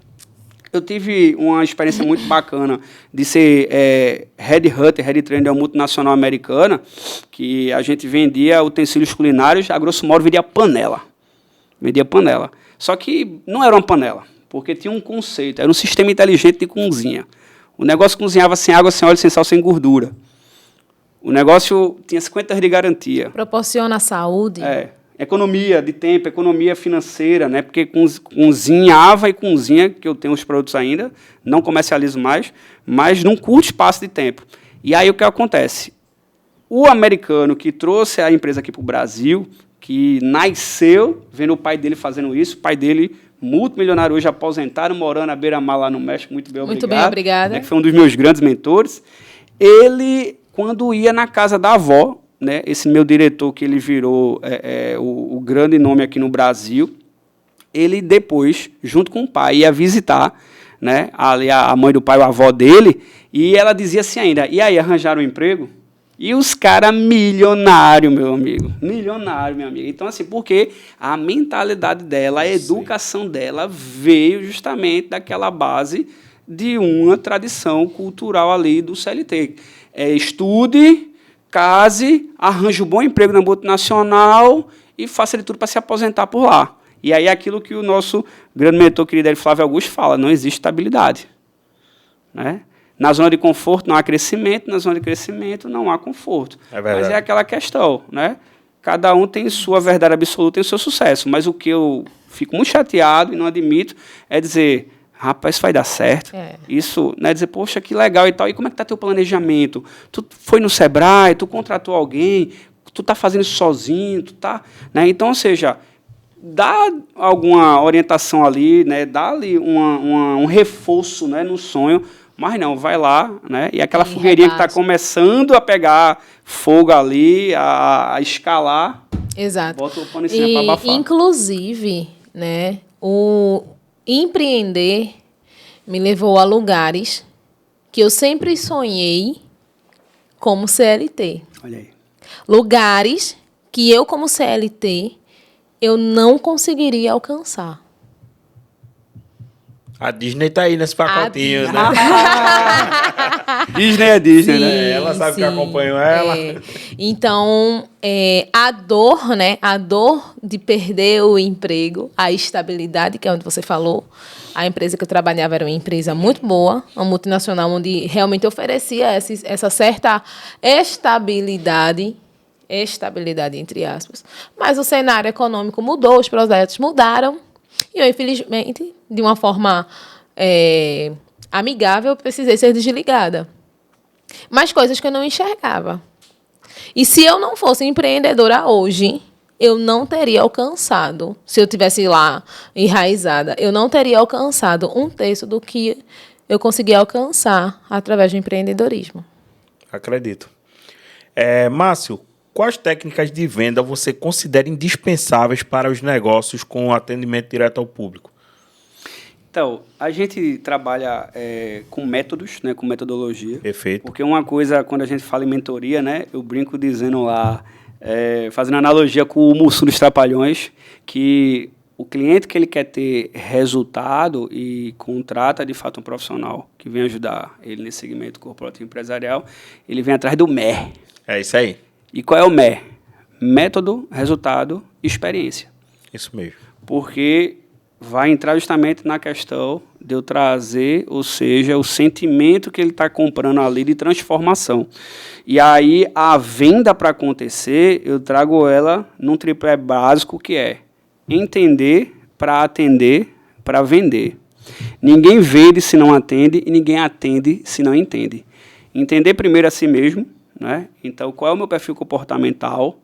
Eu tive uma experiência muito bacana de ser headhunter, head trainer de uma multinacional americana, que a gente vendia utensílios culinários, a grosso modo vendia panela. Vendia panela. Só que não era uma panela, porque tinha um conceito, era um sistema inteligente de cozinha. O negócio cozinhava sem água, sem óleo, sem sal, sem gordura. O negócio tinha 50 anos de garantia. Proporciona saúde. Economia de tempo, economia financeira, né? Porque cozinhava e cozinha, que eu tenho os produtos ainda, não comercializo mais, mas num curto espaço de tempo. E aí o que acontece? O americano que trouxe a empresa aqui para o Brasil, que nasceu vendo o pai dele fazendo isso, o pai dele multimilionário hoje, aposentado, morando à beira-mar lá no México, muito bem, obrigado. Muito bem, obrigada. Né? Que foi um dos meus grandes mentores. Ele, quando ia na casa da avó, né, esse meu diretor, que ele virou o grande nome aqui no Brasil, ele depois, junto com o pai, ia visitar, né, ali a mãe do pai, a avó dele, e ela dizia assim ainda: e aí, arranjaram um emprego? E os caras milionários, meu amigo. Milionário, meu amigo. Então, assim, porque a mentalidade dela, a educação dela veio justamente daquela base de uma tradição cultural ali do CLT. Estude, case, arranje um bom emprego na multinacional e faça de tudo para se aposentar por lá. E aí aquilo que o nosso grande mentor, querido Flávio Augusto, fala: não existe estabilidade. Né? Na zona de conforto não há crescimento, na zona de crescimento não há conforto. Mas é aquela questão, né? Cada um tem sua verdade absoluta e o seu sucesso. Mas o que eu fico muito chateado e não admito é dizer: rapaz, isso vai dar certo. Isso, né, dizer, poxa, que legal e tal. E como é que está teu planejamento? Tu foi no Sebrae, tu contratou alguém, tu está fazendo isso sozinho, tu tá, né? Então, ou seja, dá alguma orientação ali, né, dá ali um reforço, né, no sonho, mas não, vai lá, né? E aquela fogueirinha que está começando a pegar fogo ali, a escalar. Exato. Bota o pano em cima para abafar. Inclusive, né, o empreender me levou a lugares que eu sempre sonhei como CLT. Olha aí. Lugares que eu, como CLT, eu não conseguiria alcançar. A Disney está aí nesse pacotinho, né? Disney é Disney, sim, né? Ela sabe que eu acompanho ela. Então, a dor, né? A dor de perder o emprego, a estabilidade, que é onde você falou. A empresa que eu trabalhava era uma empresa muito boa, uma multinacional, onde realmente oferecia essa certa estabilidade, entre aspas. Mas o cenário econômico mudou, os projetos mudaram. E eu, infelizmente, de uma forma amigável, precisei ser desligada. Mas coisas que eu não enxergava. E se eu não fosse empreendedora hoje, eu não teria alcançado, se eu tivesse lá enraizada, eu não teria alcançado 1/3 do que eu consegui alcançar através do empreendedorismo. Acredito. Márcio, quais técnicas de venda você considera indispensáveis para os negócios com atendimento direto ao público? Então, a gente trabalha com métodos, né, com metodologia. Perfeito. Porque uma coisa, quando a gente fala em mentoria, né, eu brinco dizendo lá, fazendo analogia com o Mussum dos Trapalhões, que o cliente que ele quer ter resultado e contrata, de fato, um profissional que vem ajudar ele nesse segmento corporativo empresarial, ele vem atrás do MER. É isso aí. E qual é o MER? Método, resultado, experiência. Isso mesmo. Porque vai entrar justamente na questão de eu trazer, ou seja, o sentimento que ele está comprando ali de transformação. E aí, a venda para acontecer, eu trago ela num tripé básico que é entender para atender para vender. Ninguém vende se não atende e ninguém atende se não entende. Entender primeiro a si mesmo, né? Então, qual é o meu perfil comportamental?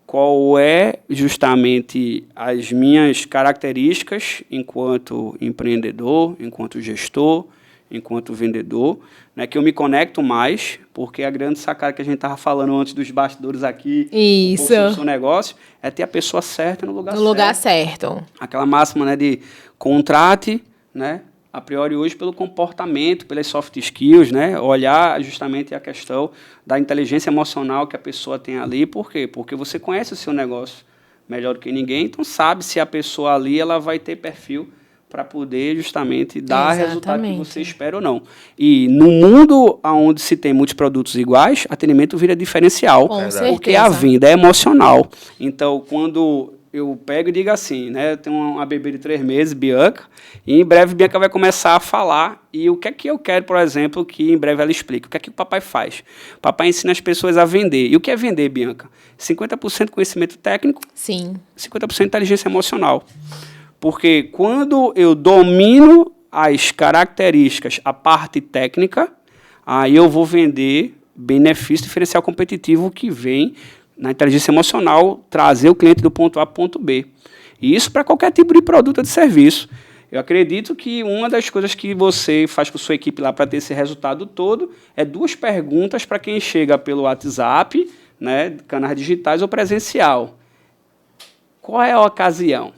Qual é justamente as minhas características enquanto empreendedor, enquanto gestor, enquanto vendedor, né, que eu me conecto mais, porque a grande sacada que a gente estava falando antes dos bastidores aqui, Isso. um pouco sobre o seu negócio, é ter a pessoa certa no lugar certo. No lugar certo. Aquela máxima, né, de contrate, né, a priori hoje pelo comportamento, pelas soft skills, né? Olhar justamente a questão da inteligência emocional que a pessoa tem ali. Por quê? Porque você conhece o seu negócio melhor do que ninguém, então sabe se a pessoa ali ela vai ter perfil para poder justamente dar o resultado que você espera ou não. E no mundo onde se tem muitos produtos iguais, atendimento vira diferencial, Com porque certeza. a venda é emocional. Então, quando eu pego e digo assim, né? Eu tenho uma bebê de 3 meses, Bianca, e em breve Bianca vai começar a falar. E o que é que eu quero, por exemplo, que em breve ela explique? O que é que o papai faz? O papai ensina as pessoas a vender. E o que é vender, Bianca? 50% conhecimento técnico, Sim. 50% inteligência emocional. Porque quando eu domino as características, a parte técnica, aí eu vou vender benefício diferencial competitivo que vem na inteligência emocional, trazer o cliente do ponto A para o ponto B. E isso para qualquer tipo de produto ou de serviço. Eu acredito que uma das coisas que você faz com a sua equipe lá para ter esse resultado todo é 2 perguntas para quem chega pelo WhatsApp, né, canais digitais ou presencial. Qual é a ocasião?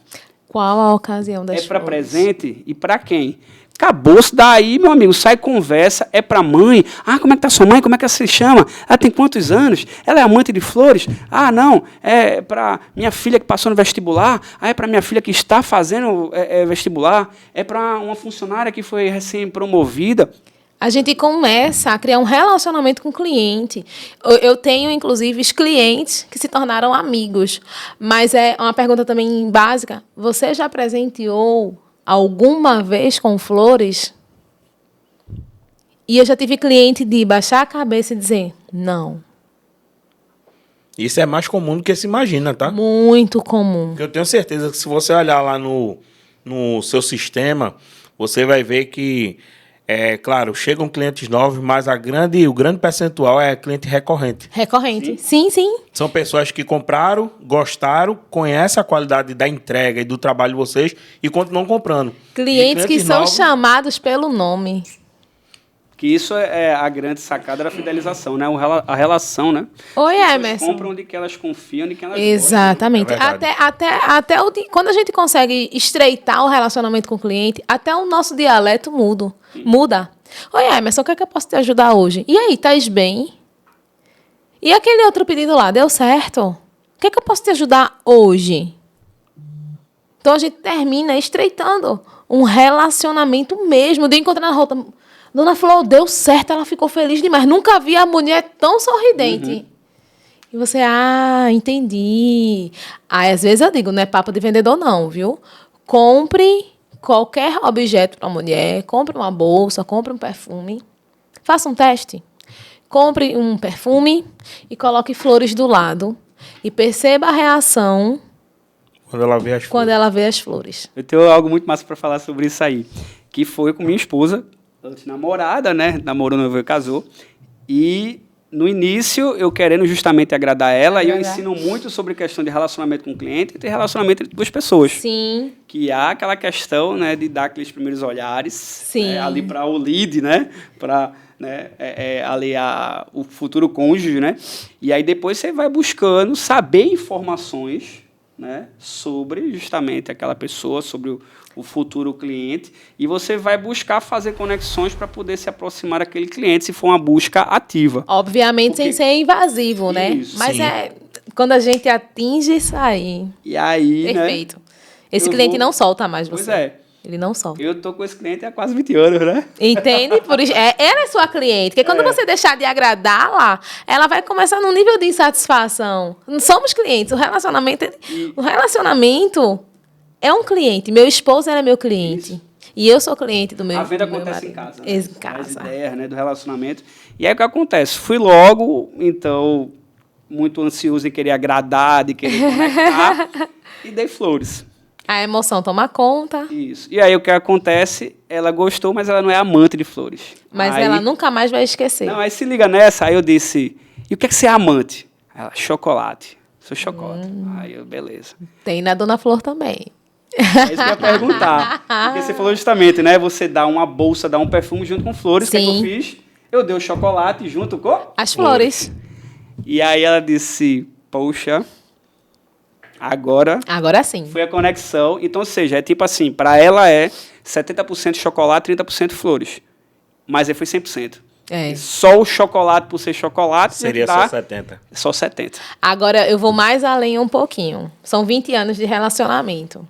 Qual a ocasião das É para flores? presente e para quem? Acabou-se daí, meu amigo, sai conversa, é para mãe. Ah, como é que tá sua mãe? Como é que ela se chama? Ela tem quantos anos? Ela é amante de flores? Ah, não, é para minha filha que passou no vestibular. Ah, é para minha filha que está fazendo vestibular. É para uma funcionária que foi recém-promovida. A gente começa a criar um relacionamento com o cliente. Eu tenho, inclusive, os clientes que se tornaram amigos. Mas é uma pergunta também básica. Você já presenteou alguma vez com flores? E eu já tive cliente de baixar a cabeça e dizer, não. Isso é mais comum do que se imagina, tá? Muito comum. Porque eu tenho certeza que se você olhar lá no seu sistema, você vai ver que, claro, chegam clientes novos, mas o grande percentual é cliente recorrente. Recorrente. Sim, sim. São pessoas que compraram, gostaram, conhecem a qualidade da entrega e do trabalho de vocês e continuam comprando. Clientes que são novos, chamados pelo nome. Que isso é a grande sacada da fidelização, né? A relação, né? Oi, As pessoas Emerson. compram de que elas confiam, de que elas Exatamente. É verdade. Quando a gente consegue estreitar o relacionamento com o cliente, até o nosso dialeto muda. Oi, Emerson, o que é que eu posso te ajudar hoje? E aí, estás bem? E aquele outro pedido lá, deu certo? O que é que eu posso te ajudar hoje? Então a gente termina estreitando um relacionamento mesmo, de encontrar na rota. Dona Flor, deu certo, ela ficou feliz demais. Nunca vi a mulher tão sorridente. E você, entendi. Aí, às vezes eu digo, não é papo de vendedor não, viu? Compre qualquer objeto para a mulher, compre uma bolsa, compre um perfume, faça um teste. Compre um perfume e coloque flores do lado e perceba a reação Quando ela vê as quando flores. ela vê as flores. Eu tenho algo muito massa para falar sobre isso aí, que foi com minha esposa, antes namorada, né? Namorou, noivo e casou. E no início, eu querendo justamente agradar ela, e eu ensino muito sobre questão de relacionamento com o cliente e ter relacionamento entre 2 pessoas. Sim. Que há aquela questão, né, de dar aqueles primeiros olhares. Sim. Ali para o lead, né? Para ali o futuro cônjuge, né? E aí depois você vai buscando saber informações né, sobre justamente aquela pessoa, sobre o futuro cliente, e você vai buscar fazer conexões para poder se aproximar daquele cliente, se for uma busca ativa. Obviamente sem ser invasivo, né? Isso, Mas sim. quando a gente atinge isso aí. E aí, Perfeito. Esse eu cliente vou- não solta mais Pois você. é. Ele não solta. Eu tô com esse cliente há quase 20 anos, né? Entende? Por isso, ela é sua cliente. Porque quando você deixar de agradá-la, ela vai começar num nível de insatisfação. Não somos clientes. O relacionamento é um cliente. Meu esposo era meu cliente. Isso. E eu sou cliente do meu A venda do meu acontece em marido. casa. Né? Em As casa. ideias, né, do relacionamento. E aí o que acontece? Fui logo, então, muito ansioso de querer agradar, de querer conectar, e dei flores. A emoção toma conta, Isso. E aí o que acontece? Ela gostou, mas ela não é amante de flores. mas Aí- ela nunca mais vai esquecer. Não, aí se liga nessa, aí eu disse, e o que é que você é amante? Ela, chocolate. Sou chocolate. Aí eu, beleza. Tem na Dona Flor também. É isso que eu ia perguntar. Porque você falou justamente, né? Você dá uma bolsa, dá um perfume junto com flores. O que é que eu Sim. fiz? Eu dei o chocolate junto com... As flores. E aí ela disse, poxa, agora Agora sim. foi a conexão. Então, ou seja, é tipo assim, para ela é 70% chocolate, 30% flores. Mas aí foi 100%. É. Só o chocolate por ser chocolate Seria dá só 70. só 70%. Agora eu vou mais além um pouquinho. São 20 anos de relacionamento.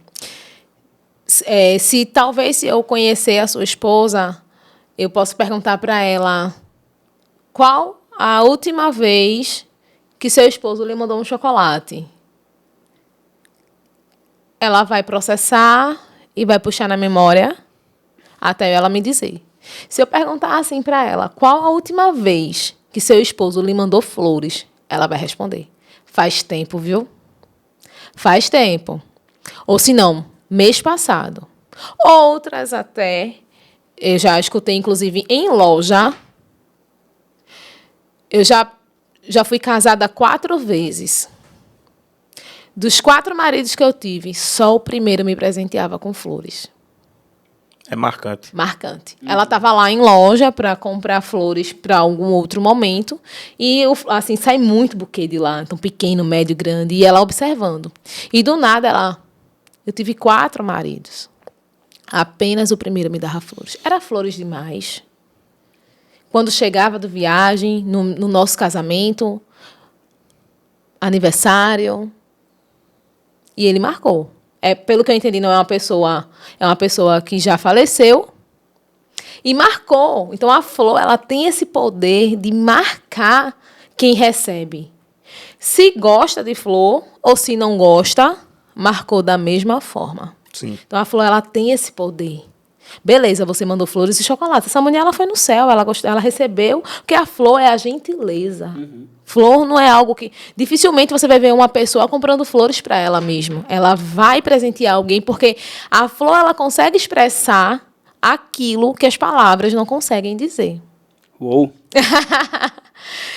Se eu conhecer a sua esposa, eu posso perguntar para ela qual a última vez que seu esposo lhe mandou um chocolate. Ela vai processar e vai puxar na memória até ela me dizer. Se eu perguntar assim para ela, qual a última vez que seu esposo lhe mandou flores, ela vai responder: faz tempo, viu? Faz tempo. Ou se não, mês passado. Outras até, eu já escutei inclusive em loja. Eu já fui casada 4 vezes. Dos 4 maridos que eu tive, só o primeiro me presenteava com flores. É marcante. Marcante. Ela estava lá em loja para comprar flores para algum outro momento. E, assim, sai muito buquê de lá. Então, pequeno, médio, grande. E ela observando. E, do nada, eu tive 4 maridos. Apenas o primeiro me dava flores. Era flores demais. Quando chegava de viagem, no nosso casamento, aniversário. E ele marcou. Pelo que eu entendi, não é uma pessoa que já faleceu e marcou. Então, a flor, ela tem esse poder de marcar quem recebe. Se gosta de flor ou se não gosta, marcou da mesma forma. Sim. Então, a flor, ela tem esse poder. Beleza, você mandou flores e chocolate. Essa mulher, ela foi no céu, ela recebeu, porque a flor é a gentileza. Flor não é algo que... Dificilmente você vai ver uma pessoa comprando flores para ela mesma. Ela vai presentear alguém, porque a flor, ela consegue expressar aquilo que as palavras não conseguem dizer. Uou!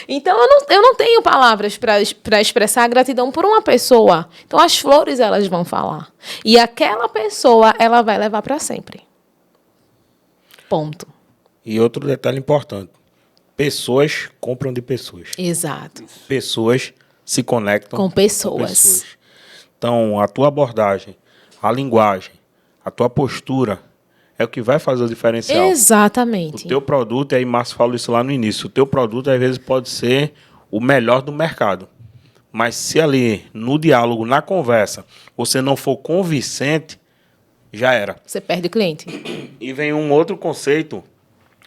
Então, eu não tenho palavras para expressar a gratidão por uma pessoa. Então, as flores, elas vão falar. E aquela pessoa, ela vai levar para sempre. Ponto. E outro detalhe importante. Pessoas compram de pessoas. Exato. Pessoas se conectam Com pessoas. Então, a tua abordagem, a linguagem, a tua postura é o que vai fazer o diferencial. Exatamente. O teu produto, e aí Márcio falou isso lá no início, o teu produto às vezes pode ser o melhor do mercado. Mas se ali, no diálogo, na conversa, você não for convincente, já era. Você perde o cliente. E vem um outro conceito,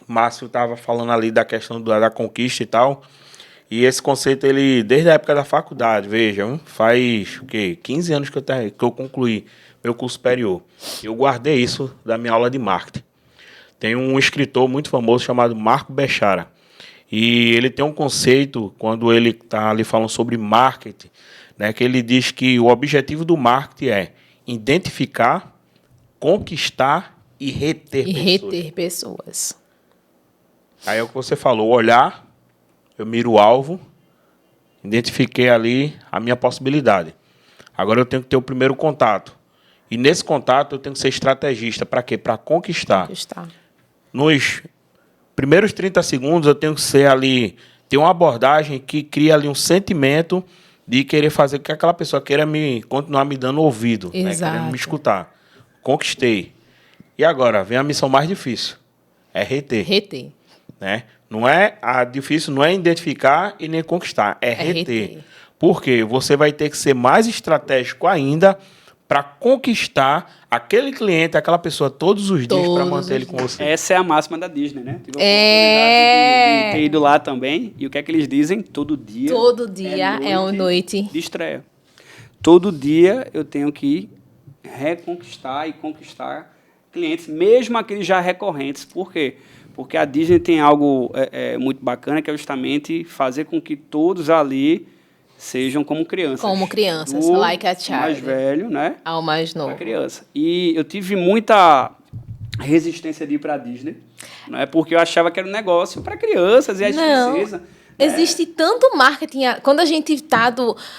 Márcio estava falando ali da questão da conquista e tal, e esse conceito, ele, desde a época da faculdade, vejam, faz o quê? 15 anos que eu concluí meu curso superior. Eu guardei isso da minha aula de marketing. Tem um escritor muito famoso chamado Marco Bechara. E ele tem um conceito, quando ele está ali falando sobre marketing, né, que ele diz que o objetivo do marketing é identificar, conquistar e reter pessoas. Reter pessoas. Aí é o que você falou, olhar, eu miro o alvo, identifiquei ali a minha possibilidade. Agora eu tenho que ter o primeiro contato. E nesse contato eu tenho que ser estrategista. Para quê? Para conquistar. Nos primeiros 30 segundos eu tenho que ser ali, ter uma abordagem que cria ali um sentimento de querer fazer com que aquela pessoa queira continuar me dando ouvido, né? Exato. Querendo me escutar. Conquistei. E agora, vem a missão mais difícil. É reter. Reter. Né? Difícil não é identificar e nem conquistar, é reter. Porque você vai ter que ser mais estratégico ainda para conquistar aquele cliente, aquela pessoa todos os dias para manter ele com você. Essa é a máxima da Disney, né? Tive a oportunidade de ter ido lá também. E o que é que eles dizem? Todo dia é uma noite de estreia. Todo dia eu tenho que reconquistar e conquistar clientes, mesmo aqueles já recorrentes. Por quê? Porque a Disney tem algo muito bacana, que é justamente fazer com que todos ali sejam como crianças. Como crianças, do like a child. mais velho, né? Ao mais novo. Para criança. E eu tive muita resistência de ir para a Disney, né? Porque eu achava que era um negócio para crianças e a gente precisa. Existe tanto marketing quando a gente está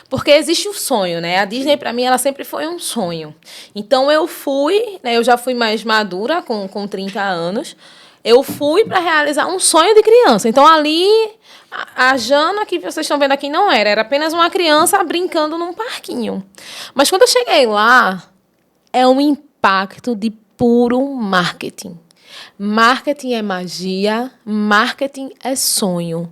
porque existe o sonho, né? A Disney para mim ela sempre foi um sonho. Então eu fui, né? Eu já fui mais madura com 30 anos. Eu fui para realizar um sonho de criança. Então ali a Jana que vocês estão vendo aqui não era apenas uma criança brincando num parquinho. Mas quando eu cheguei lá, é um impacto de puro marketing. Marketing é magia, marketing é sonho.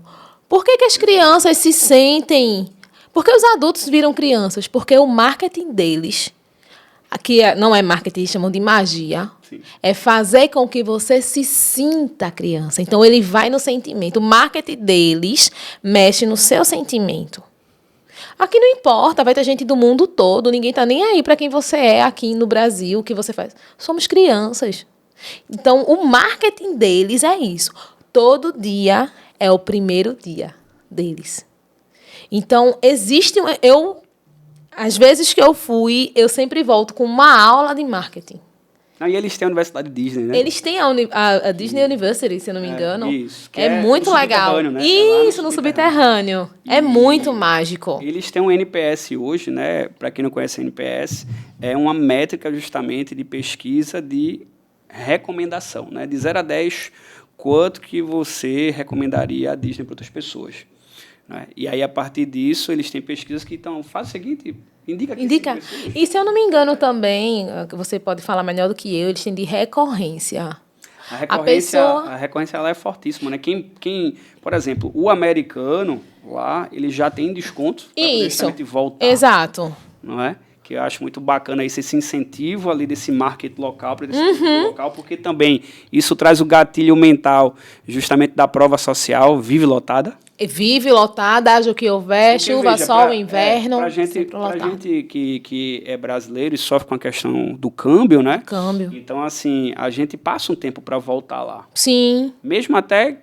Por que as crianças se sentem... Por que os adultos viram crianças? Porque o marketing deles, aqui não é marketing, chamam de magia, sim, é fazer com que você se sinta criança. Então, ele vai no sentimento. O marketing deles mexe no seu sentimento. Aqui não importa, vai ter gente do mundo todo, ninguém está nem aí para quem você é aqui no Brasil, o que você faz. Somos crianças. Então, o marketing deles é isso. Todo dia é o primeiro dia deles. Então, às vezes que eu fui, eu sempre volto com uma aula de marketing. E eles têm a Universidade Disney, né? Eles têm a Disney University, se eu não me engano. Isso. É muito legal. Né? Isso, no subterrâneo. É muito mágico. Eles têm um NPS hoje, né? Para quem não conhece o NPS, é uma métrica justamente de pesquisa de recomendação, né? De 0 a 10, quanto que você recomendaria a Disney para outras pessoas, né? E aí, a partir disso, eles têm pesquisas que faz o seguinte, indica. E se eu não me engano também, você pode falar melhor do que eu, eles têm de recorrência. A recorrência ela é fortíssima, né? Quem, por exemplo, o americano lá, ele já tem desconto para justamente voltar. Exato. Não é? Que eu acho muito bacana esse incentivo ali desse market local, para esse local, porque também isso traz o gatilho mental justamente da prova social, vive lotada. Vive lotada, haja o que houver, porque, chuva, veja, sol, inverno. Para gente que é brasileiro e sofre com a questão do câmbio, né? Câmbio. Então, assim, a gente passa um tempo para voltar lá. Sim. Mesmo até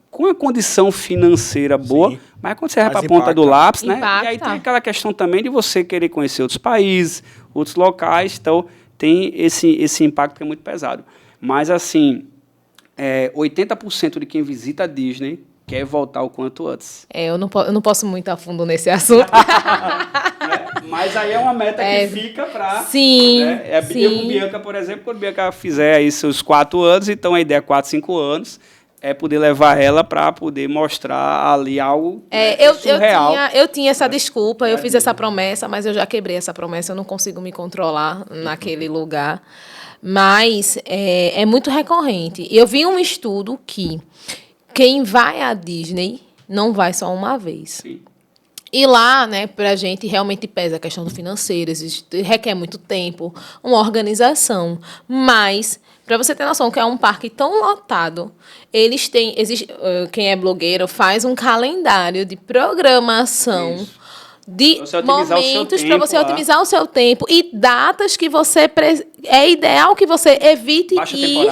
com a condição financeira boa, sim, mas quando você vai para a ponta do lápis, né? E aí tem aquela questão também de você querer conhecer outros países, outros locais, então tem esse impacto que é muito pesado. Mas, assim, 80% de quem visita a Disney quer voltar o quanto antes. Eu não posso muito a fundo nesse assunto. Mas aí é uma meta que fica para... Sim, né? Eu com Bianca, por exemplo, quando Bianca fizer aí seus 4 anos, então a ideia é 4, 5 anos, é poder levar ela para poder mostrar ali algo surreal. Eu tinha essa desculpa, eu fiz essa promessa, mas eu já quebrei essa promessa, eu não consigo me controlar naquele lugar. Mas é muito recorrente. Eu vi um estudo que quem vai à Disney não vai só uma vez. Sim. E lá, né, pra gente realmente pesa a questão do financeiro, requer muito tempo, uma organização. Mas, para você ter noção que é um parque tão lotado, eles têm... quem é blogueiro faz um calendário de programação. Isso. De momentos para você otimizar o seu tempo e datas que você é ideal que você evite ir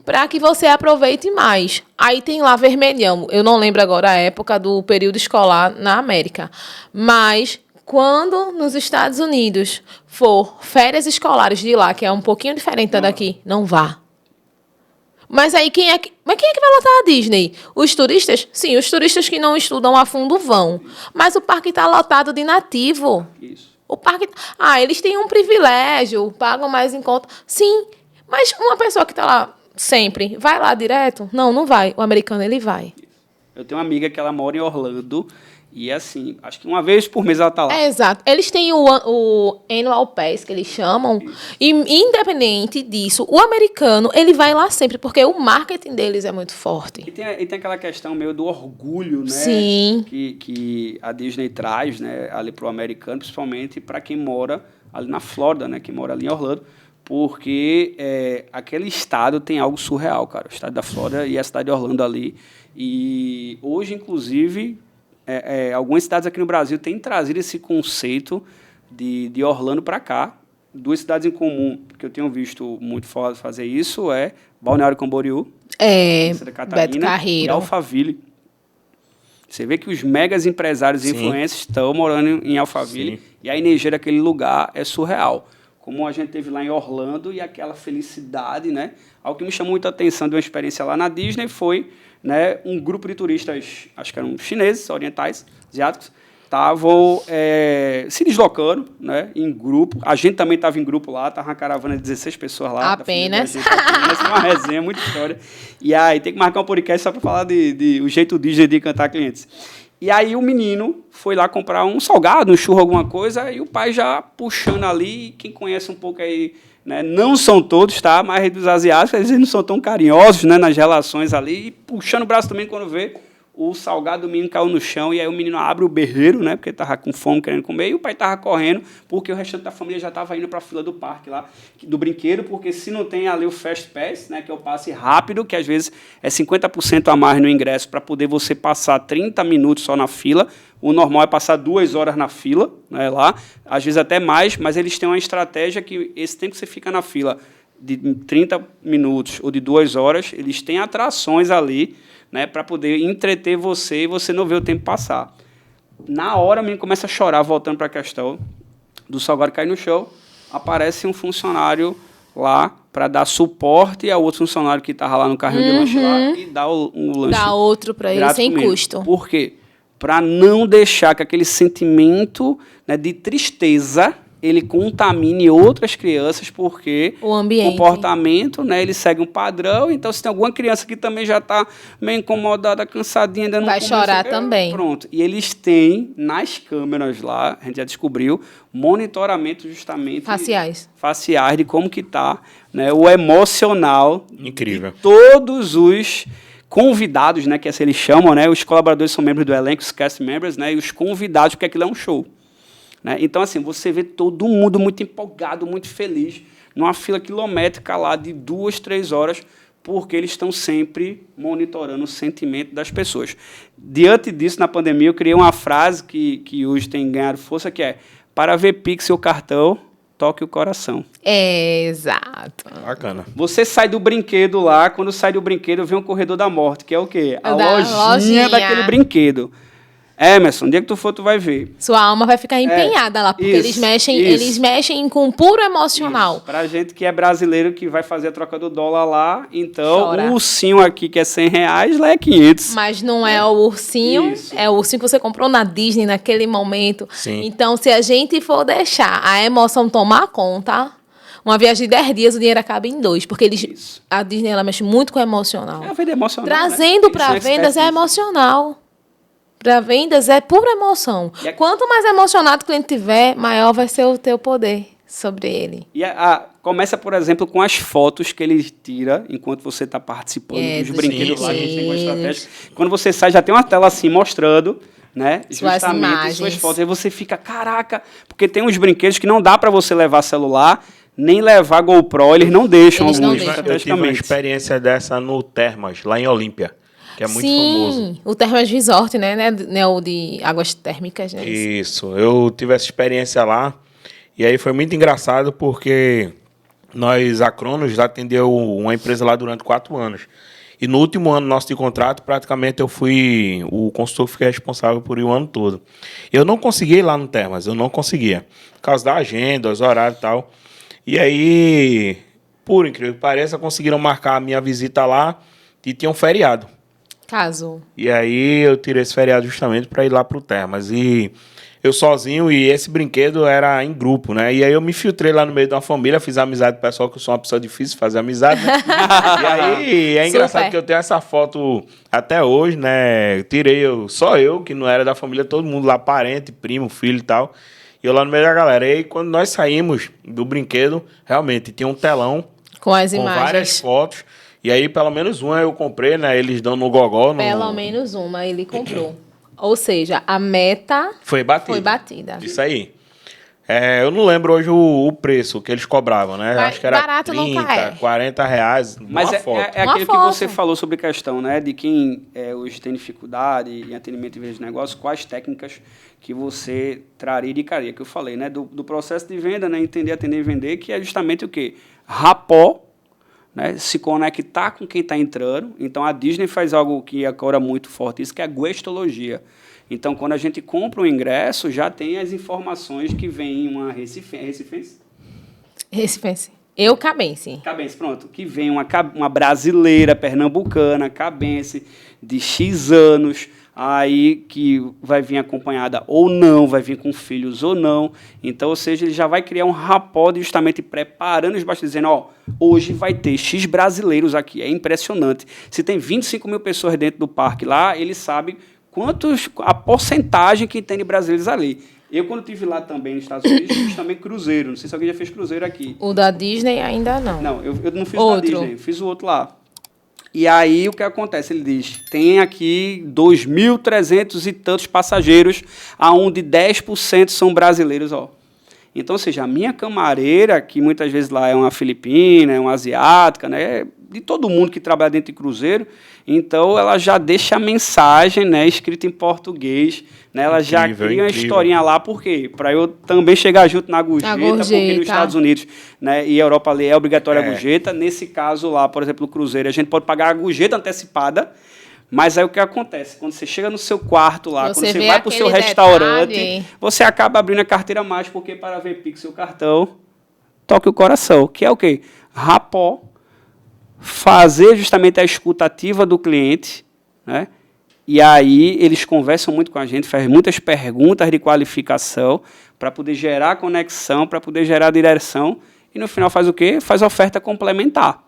para que você aproveite mais. Aí tem lá vermelhão. Eu não lembro agora a época do período escolar na América, mas quando nos Estados Unidos for férias escolares de lá, que é um pouquinho diferente da daqui, não vá. Mas aí quem é que vai lotar a Disney? Os turistas? Sim, os turistas que não estudam a fundo vão. Mas o parque está lotado de nativo. Isso. O parque... eles têm um privilégio, pagam mais em conta. Sim, mas uma pessoa que está lá sempre, vai lá direto? Não vai. O americano, ele vai. Eu tenho uma amiga que ela mora em Orlando E assim, acho que uma vez por mês ela está lá. É, exato. Eles têm o Annual Pass, que eles chamam, e independente disso, o americano, ele vai lá sempre, porque o marketing deles é muito forte. E tem aquela questão meio do orgulho, né? Sim. Que a Disney traz, né, ali para o americano, principalmente para quem mora ali na Flórida, né, quem mora ali em Orlando, porque aquele estado tem algo surreal, cara. O estado da Flórida e a cidade de Orlando ali. E hoje, inclusive, algumas cidades aqui no Brasil têm trazido esse conceito de Orlando para cá. Duas cidades em comum que eu tenho visto muito fazer isso é Balneário Camboriú, Santa Catarina, Beto Carreiro. e Alphaville. Você vê que os megas empresários e influencers estão morando em Alphaville. Sim. E a energia daquele lugar é surreal. Como a gente teve lá em Orlando e aquela felicidade, né? Algo que me chamou muita atenção de uma experiência lá na Disney foi, né, um grupo de turistas, acho que eram chineses, orientais, asiáticos, estavam se deslocando, né, em grupo. A gente também estava em grupo lá, estava uma caravana de 16 pessoas lá. Apenas. Apenas uma resenha, muita história. E aí tem que marcar um podcast só para falar de o jeito Disney de encantar clientes. E aí o menino foi lá comprar um salgado, um churro, alguma coisa, e o pai já puxando ali, quem conhece um pouco aí, né, não são todos, tá? Mas dos asiáticos, eles não são tão carinhosos, né, nas relações ali, e puxando o braço também quando vê o salgado do menino caiu no chão, e aí o menino abre o berreiro, né, porque estava com fome, querendo comer, e o pai estava correndo, porque o restante da família já estava indo para a fila do parque lá, do brinquedo, porque se não tem ali o Fast Pass, né, que é o passe rápido, que às vezes é 50% a mais no ingresso, para poder você passar 30 minutos só na fila, o normal é passar 2 horas na fila, né, lá, às vezes até mais, mas eles têm uma estratégia que esse tempo que você fica na fila de 30 minutos ou de 2 horas, eles têm atrações ali, né, para poder entreter você e você não ver o tempo passar. Na hora, o menino começa a chorar, voltando para a questão do salgado cair no chão, aparece um funcionário lá para dar suporte ao outro funcionário que estava lá no carrinho de lanche lá e dá um lanche. Dá outro para ele sem custo. Por quê? Para não deixar que aquele sentimento, né, de tristeza ele contamine outras crianças, porque o comportamento, né, ele segue um padrão. Então, se tem alguma criança que também já está meio incomodada, cansadinha, ainda não vai chorar também. Pronto. E eles têm, nas câmeras lá, a gente já descobriu, monitoramento justamente faciais de como que está, né, o emocional. Incrível. De todos os convidados, né, que assim eles chamam, né, os colaboradores são membros do elenco, os cast members, né, e os convidados, porque aquilo é um show. Né? Então, assim, você vê todo mundo muito empolgado, muito feliz, numa fila quilométrica lá de 2, 3 horas, porque eles estão sempre monitorando o sentimento das pessoas. Diante disso, na pandemia, eu criei uma frase que hoje tem ganhado força, que é: para ver Pix ou cartão, toque o coração. Exato. Bacana. Você sai do brinquedo lá, quando sai do brinquedo, vem um corredor da morte, que é o quê? A lojinha daquele brinquedo. Emerson, um dia que tu for, tu vai ver. Sua alma vai ficar empenhada lá, porque eles mexem com puro emocional. Pra gente que é brasileiro, que vai fazer a troca do dólar lá, então o ursinho aqui, que é R$100, lá é 500. Mas não é o ursinho, é o ursinho que você comprou na Disney naquele momento. Sim. Então, se a gente for deixar a emoção tomar conta, uma viagem de 10 dias, o dinheiro acaba em 2, porque a Disney ela mexe muito com o emocional. É a vida emocional, trazendo, né, para vendas é emocional. Para vendas é pura emoção. Quanto mais emocionado o cliente tiver, maior vai ser o teu poder sobre ele. E começa, por exemplo, com as fotos que ele tira enquanto você está participando dos brinquedos lá, que a gente tem uma estratégia. Quando você sai, já tem uma tela assim mostrando, né, justamente suas fotos. Aí você fica, caraca, porque tem uns brinquedos que não dá para você levar celular, nem levar GoPro, eles não deixam alguns. Eu tive uma experiência dessa no Termas, lá em Olímpia. Que é muito famoso. Sim, o Termas Resort, né? O de águas térmicas, né? Isso, eu tive essa experiência lá, e aí foi muito engraçado, porque nós, a Cronos, atendeu uma empresa lá durante 4 anos. E no último ano nosso de contrato, praticamente eu fui o consultor que fiquei responsável por ir o ano todo. Eu não conseguia ir lá no Termas, eu não conseguia. Por causa da agenda, os horários e tal. E aí, por incrível que pareça, conseguiram marcar a minha visita lá e tinha um feriado. Caso. E aí eu tirei esse feriado justamente para ir lá para o Termas. E eu sozinho e esse brinquedo era em grupo, né? E aí eu me filtrei lá no meio de uma família, fiz amizade com o pessoal, que eu sou uma pessoa difícil de fazer amizade, né? E aí é engraçado Super. que eu tenho essa foto até hoje, né? Só eu, que não era da família, todo mundo lá, parente, primo, filho e tal. E eu lá no meio da galera. E aí quando nós saímos do brinquedo, realmente tinha um telão Com as com várias imagens. fotos. E aí pelo menos uma eu comprei, né? Eles dão no gogó. Pelo menos uma ele comprou. Ou seja, a meta Foi batida. foi batida. Isso aí. Eu não lembro hoje o preço que eles cobravam, né? Mas acho que era barato não 30, é. 40 reais Mas uma foto. é Uma aquilo que foto. você falou sobre a questão, né? De quem hoje tem dificuldade em atendimento em vez de negócio, quais técnicas que você traria e indicaria, que eu falei, né? Do processo de venda, né? Entender, atender e vender, que é justamente o quê? Rapó, né? Se conectar com quem está entrando. Então, a Disney faz algo que agora é muito forte, isso que é a guestologia. Então, quando a gente compra um ingresso, já tem as informações que vem uma recifense? Recifense. Eu cabense. Cabense, pronto. Que vem uma brasileira, pernambucana, cabense, de X anos, aí que vai vir acompanhada ou não, vai vir com filhos ou não. Então, ou seja, ele já vai criar um rapport justamente preparando os bastidores, dizendo, ó, hoje vai ter X brasileiros aqui. É impressionante. Se tem 25 mil pessoas dentro do parque lá, ele sabe a porcentagem que tem de brasileiros ali. Eu, quando estive lá também nos Estados Unidos, fiz também cruzeiro. Não sei se alguém já fez cruzeiro aqui. O da Disney ainda não. Não, eu não fiz Outro. da Disney, fiz o outro lá. E aí, o que acontece? Ele diz, tem aqui 2.300 e tantos passageiros, aonde 10% são brasileiros, ó. Então, ou seja, a minha camareira, que muitas vezes lá é uma filipina, é uma asiática, né, de todo mundo que trabalha dentro de cruzeiro, então ela já deixa a mensagem, né, escrita em português, né, ela já cria uma historinha lá, por quê? Para eu também chegar junto na gorjeta, porque nos Estados Unidos, né, e Europa ali é obrigatória a gorjeta. Nesse caso lá, por exemplo, no cruzeiro, a gente pode pagar a gorjeta antecipada. Mas aí o que acontece? Quando você chega no seu quarto lá, quando você vai para o seu restaurante, você acaba abrindo a carteira mais, porque para ver Pix seu cartão, toque o coração. Que é o quê? Rapport, fazer justamente a escutativa do cliente, né? E aí eles conversam muito com a gente, fazem muitas perguntas de qualificação para poder gerar conexão, para poder gerar direção, e no final faz o quê? Faz oferta complementar.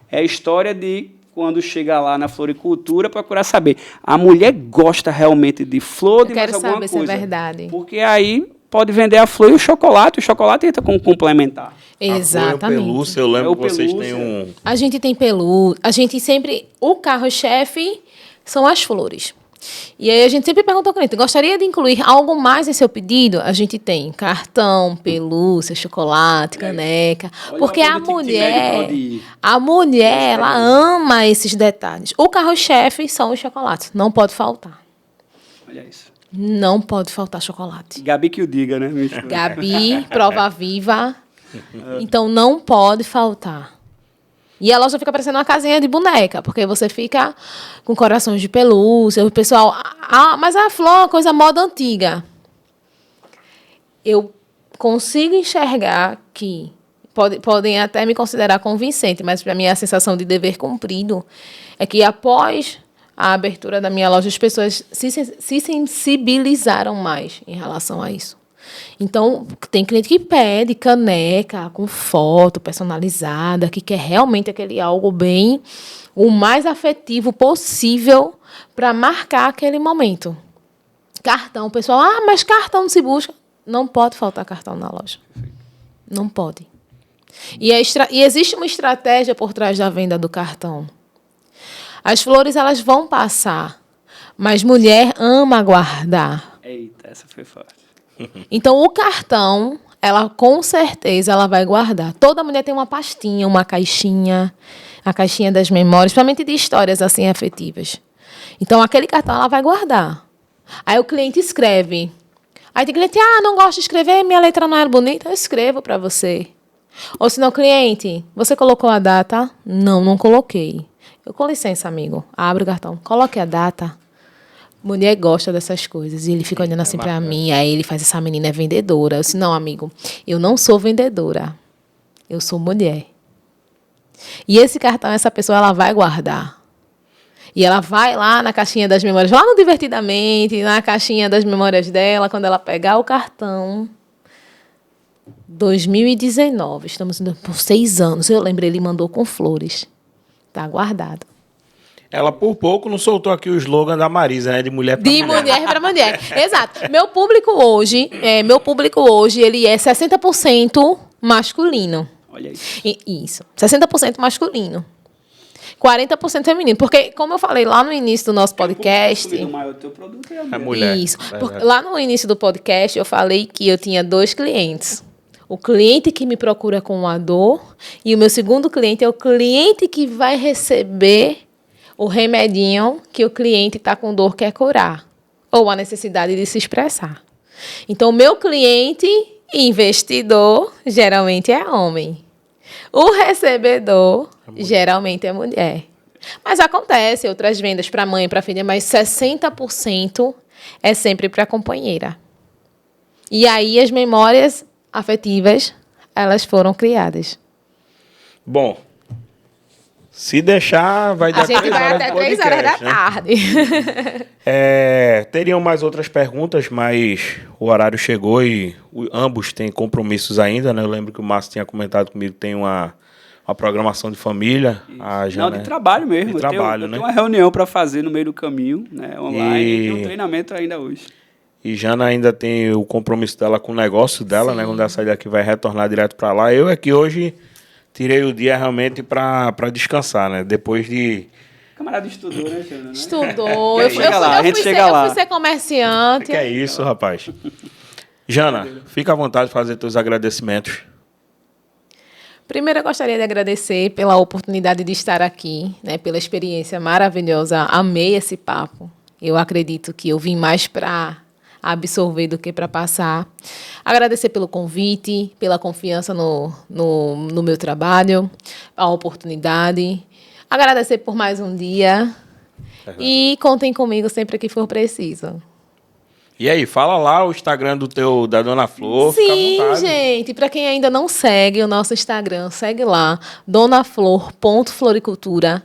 É a história de quando chega lá na floricultura, procurar saber. A mulher gosta realmente de flor, de mais alguma coisa. Eu quero saber se é verdade. Porque aí pode vender a flor e o chocolate entra como complementar. Exatamente. A pelúcia, eu lembro que vocês têm um... A gente tem pelúcia, a gente sempre... O carro-chefe são as flores. E aí a gente sempre pergunta ao cliente, gostaria de incluir algo mais em seu pedido? A gente tem cartão, pelúcia, chocolate, caneca. Porque a mulher, ela ama esses detalhes. O carro-chefe são os chocolates, não pode faltar. Olha isso. Não pode faltar chocolate. Gabi que o diga, né? Gabi, prova viva. Então não pode faltar. E a loja fica parecendo uma casinha de boneca, porque você fica com corações de pelúcia, o pessoal... mas a flor é uma coisa moda antiga. Eu consigo enxergar que... Podem até me considerar convincente, mas para mim a sensação de dever cumprido é que após a abertura da minha loja, as pessoas se sensibilizaram mais em relação a isso. Então, tem cliente que pede caneca com foto personalizada, que quer realmente aquele algo bem, o mais afetivo possível para marcar aquele momento. Cartão, o pessoal, mas cartão não se busca. Não pode faltar cartão na loja. Não pode. E existe uma estratégia por trás da venda do cartão. As flores, elas vão passar, mas mulher ama guardar. Eita, essa foi forte. Então, o cartão, ela com certeza ela vai guardar. Toda mulher tem uma pastinha, uma caixinha, a caixinha das memórias, principalmente de histórias assim afetivas. Então, aquele cartão ela vai guardar. Aí o cliente escreve. Aí tem cliente, não gosto de escrever, minha letra não é bonita, eu escrevo para você. Ou se não, cliente, você colocou a data? Não, não coloquei. Com licença, amigo, abre o cartão, coloque a data. Mulher gosta dessas coisas. E ele fica olhando assim para mim. Aí ele faz, essa menina é vendedora. Eu disse, não, amigo, eu não sou vendedora. Eu sou mulher. E esse cartão, essa pessoa, ela vai guardar. E ela vai lá na caixinha das memórias, lá no Divertidamente, na caixinha das memórias dela, quando ela pegar o cartão. 2019, estamos indo por 6 anos. Eu lembrei, ele mandou com flores. Tá guardado. Ela, por pouco, não soltou aqui o slogan da Marisa, né? De mulher para mulher. De mulher para mulher. Exato. Meu público hoje, ele é 60% masculino. Olha aí. Isso. 60% masculino. 40% feminino. Porque, como eu falei lá no início do nosso podcast... O maior teu produto é a É mulher. mulher. Isso. Lá no início do podcast, eu falei que eu tinha 2 clientes. O cliente que me procura com a dor e o meu segundo cliente é o cliente que vai receber o remedinho que o cliente está com dor, quer curar. Ou a necessidade de se expressar. Então, o meu cliente investidor geralmente é homem. O recebedor geralmente é mulher. Mas acontece outras vendas para mãe e para filha, mas 60% é sempre para a companheira. E aí as memórias afetivas, elas foram criadas. Bom, se deixar, vai dar A gente 3 vai horas até de 3 podcast, horas da né? tarde. Teriam mais outras perguntas, mas o horário chegou e ambos têm compromissos ainda, né? Eu lembro que o Márcio tinha comentado comigo que tem uma programação de família. Não, de trabalho mesmo. De trabalho, eu né? tenho uma reunião para fazer no meio do caminho, né, online, e tem um E treinamento ainda hoje. Jana ainda tem o compromisso dela com o negócio dela, Sim. né? Quando ela sair daqui, vai retornar direto para lá. Eu é que hoje tirei o dia realmente para descansar, né? Depois de... O camarada estudou, né, Jana? Né? Estudou. A gente chega lá, a gente chega Eu lá. fui ser comerciante. Que é isso, rapaz? Jana, fica à vontade de fazer teus agradecimentos. Primeiro, eu gostaria de agradecer pela oportunidade de estar aqui, né, pela experiência maravilhosa. Amei esse papo. Eu acredito que eu vim mais para absorver do que para passar. Agradecer pelo convite, pela confiança no meu trabalho, a oportunidade. Agradecer por mais um dia. E contem comigo sempre que for preciso. E aí, fala lá o Instagram da Dona Flor. Fica à Sim, vontade. gente. Para quem ainda não segue o nosso Instagram, segue lá, donaflor.floricultura.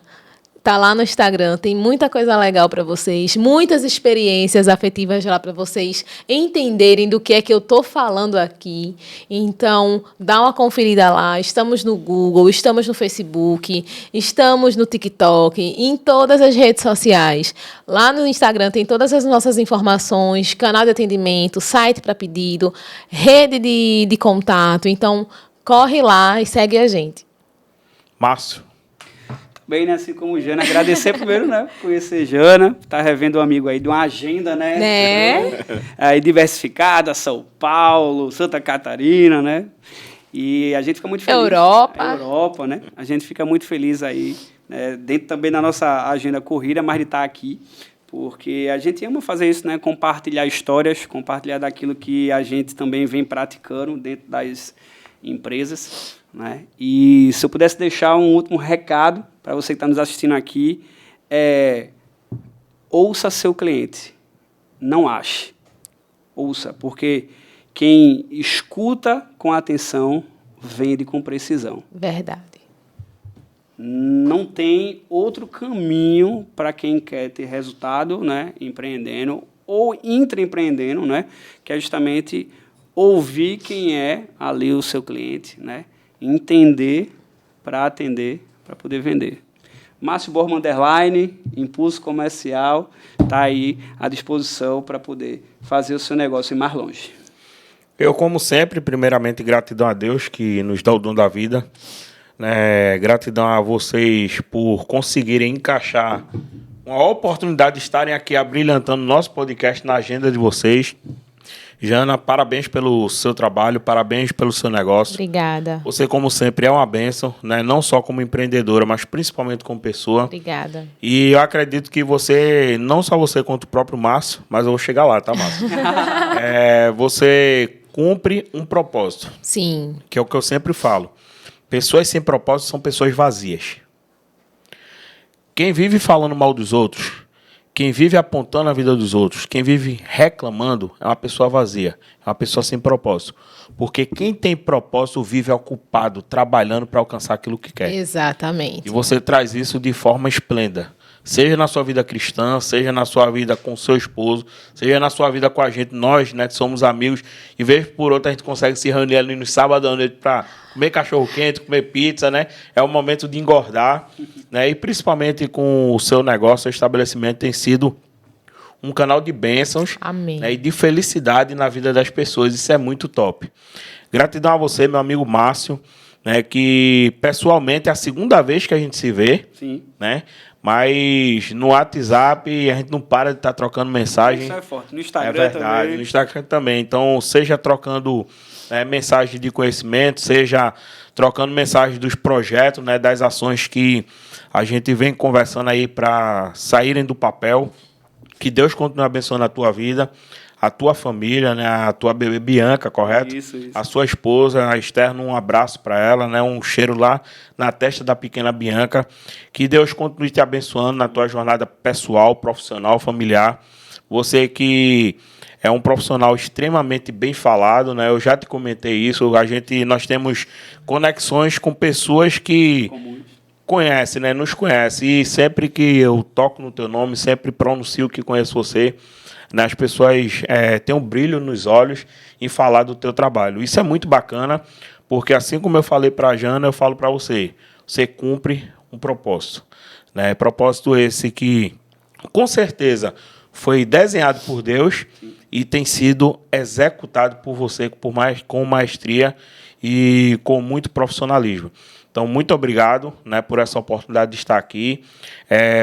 Tá lá no Instagram, tem muita coisa legal para vocês, muitas experiências afetivas lá para vocês entenderem do que é que eu tô falando aqui. Então, dá uma conferida lá. Estamos no Google, estamos no Facebook, estamos no TikTok, em todas as redes sociais. Lá no Instagram tem todas as nossas informações, canal de atendimento, site para pedido, rede de contato. Então, corre lá e segue a gente. Márcio. Bem, né, assim como Jana, agradecer primeiro, né, por conhecer Jana, tá revendo um amigo aí de uma agenda, né? Aí diversificada, São Paulo, Santa Catarina, né? E a gente fica muito feliz. Europa, né? A gente fica muito feliz aí, né, dentro também da nossa agenda corrida, mas de estar aqui, porque a gente ama fazer isso, né, compartilhar histórias, compartilhar daquilo que a gente também vem praticando dentro das empresas, né? E se eu pudesse deixar um último recado para você que está nos assistindo aqui, ouça seu cliente, não ache, ouça, porque quem escuta com atenção vende com precisão. Verdade. Não tem outro caminho para quem quer ter resultado, né, empreendendo ou intraempreendendo, né, que é justamente ouvir quem é ali o seu cliente, né, entender para atender, para poder vender. Márcio Borman Underline, Impulso Comercial, está aí à disposição para poder fazer o seu negócio ir mais longe. Eu, como sempre, primeiramente, gratidão a Deus que nos dá o dom da vida. Gratidão a vocês por conseguirem encaixar uma oportunidade de estarem aqui abrilhantando nosso podcast na agenda de vocês. Jana, parabéns pelo seu trabalho, parabéns pelo seu negócio. Obrigada. Você, como sempre, é uma bênção, né? Não só como empreendedora, mas principalmente como pessoa. Obrigada. E eu acredito que você, não só você quanto o próprio Márcio, mas eu vou chegar lá, tá, Márcio? Você cumpre um propósito. Sim. Que é o que eu sempre falo. Pessoas sem propósito são pessoas vazias. Quem vive falando mal dos outros, quem vive apontando a vida dos outros, quem vive reclamando, é uma pessoa vazia, é uma pessoa sem propósito. Porque quem tem propósito vive ocupado, trabalhando para alcançar aquilo que quer. Exatamente. E você traz isso de forma esplêndida. seja na sua vida cristã, seja na sua vida com seu esposo, seja na sua vida com a gente, nós, né, que somos amigos, e vez por outra a gente consegue se reunir ali no sábado à noite para comer cachorro-quente, comer pizza, né? É o momento de engordar, né? E principalmente com o seu negócio, o estabelecimento tem sido um canal de bênçãos, Amém. né, e de felicidade na vida das pessoas. Isso é muito top. Gratidão a você, meu amigo Márcio, né, que pessoalmente é a segunda vez que a gente se vê. Sim. Né? Mas no WhatsApp a gente não para de estar trocando mensagem. Isso é forte. No Instagram é verdade, também. no Instagram também. Então, seja trocando mensagem de conhecimento, seja trocando mensagem dos projetos, né, das ações que a gente vem conversando aí para saírem do papel. Que Deus continue abençoando a tua vida, a tua família, né, a tua bebê Bianca, correto? Isso. A sua esposa, a Esther, um abraço para ela, né, um cheiro lá na testa da pequena Bianca. Que Deus continue te abençoando na tua jornada pessoal, profissional, familiar. Você que é um profissional extremamente bem falado, né? Eu já te comentei isso. Nós temos conexões com pessoas que conhecem, né? Nos conhecem. E sempre que eu toco no teu nome, sempre pronuncio que conheço você, né? As pessoas têm um brilho nos olhos em falar do teu trabalho. Isso é muito bacana, porque assim como eu falei para a Jana, eu falo para você. Você cumpre um propósito, né? Propósito esse que, com certeza, foi desenhado por Deus e tem sido executado por você com maestria e com muito profissionalismo. Então, muito obrigado, né, por essa oportunidade de estar aqui.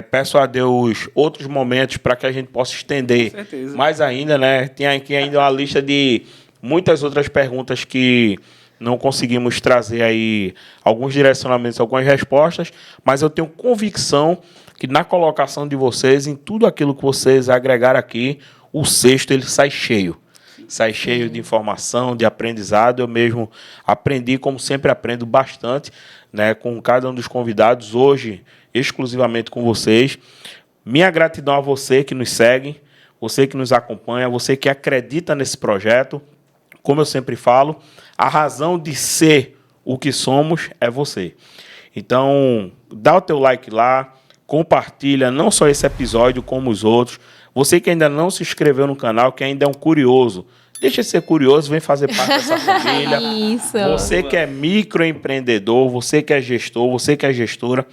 Peço a Deus outros momentos para que a gente possa estender mais ainda, né? Tem aqui ainda uma lista de muitas outras perguntas que não conseguimos trazer aí alguns direcionamentos, algumas respostas, mas eu tenho convicção que na colocação de vocês, em tudo aquilo que vocês agregaram aqui, o cesto ele sai cheio. Sai cheio de informação, de aprendizado. Eu mesmo aprendi, como sempre aprendo bastante, né, com cada um dos convidados, hoje exclusivamente com vocês. Minha gratidão a você que nos segue, você que nos acompanha, você que acredita nesse projeto. Como eu sempre falo, a razão de ser o que somos é você. Então, dá o teu like lá, compartilha não só esse episódio, como os outros. Você que ainda não se inscreveu no canal, que ainda é um curioso, deixa de ser curioso, vem fazer parte dessa família. Isso. Você que é microempreendedor, você que é gestor, você que é gestora,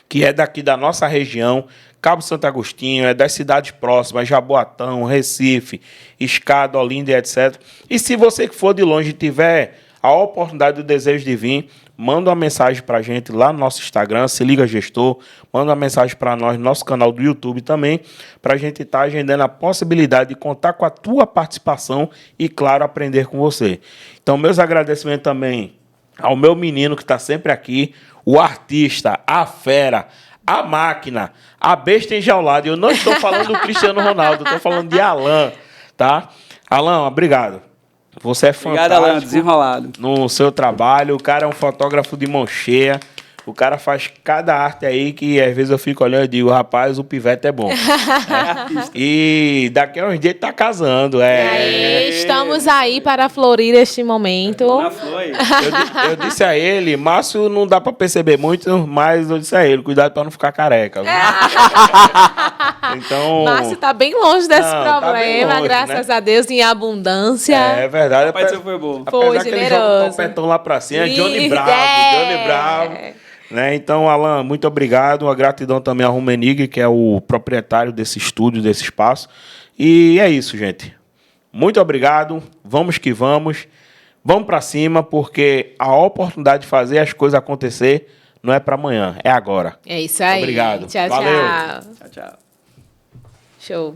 que é daqui da nossa região, Cabo Santo Agostinho, é das cidades próximas, Jaboatão, Recife, Escada, Olinda, etc. E se você que for de longe tiver a oportunidade e o desejo de vir, manda uma mensagem para a gente lá no nosso Instagram, Se Liga Gestor, manda uma mensagem para nós no nosso canal do YouTube também, para a gente estar agendando a possibilidade de contar com a tua participação e, claro, aprender com você. Então, meus agradecimentos também ao meu menino que está sempre aqui, o artista, a fera, a máquina, a besta enjaulada. Eu não estou falando do Cristiano Ronaldo, estou falando de Alan, tá? Alan, obrigado. Você é fantástico. Obrigado, Alan, desenrolado. No seu trabalho. O cara é um fotógrafo de mão cheia. O cara faz cada arte aí que às vezes eu fico olhando e digo, rapaz, o pivete é bom. E daqui a uns dias ele tá casando. Estamos aí para florir este momento. Eu disse a ele, Márcio não dá para perceber muito, mas eu disse a ele, cuidado para não ficar careca. Então, Márcio tá bem longe desse problema, tá bem longe, graças né? a Deus, em abundância. É verdade. Rapaz, você foi bom. Foi Apesar que ele joga generoso. o topetão lá para cima, Johnny Isso, Bravo. Né? Então, Alan, muito obrigado. Uma gratidão também a Rumenig, que é o proprietário desse estúdio, desse espaço. E é isso, gente. Muito obrigado. Vamos que vamos. Vamos para cima, porque a oportunidade de fazer as coisas acontecer não é para amanhã, é agora. É isso aí. Obrigado. Tchau, Valeu. tchau. Tchau, tchau. Show.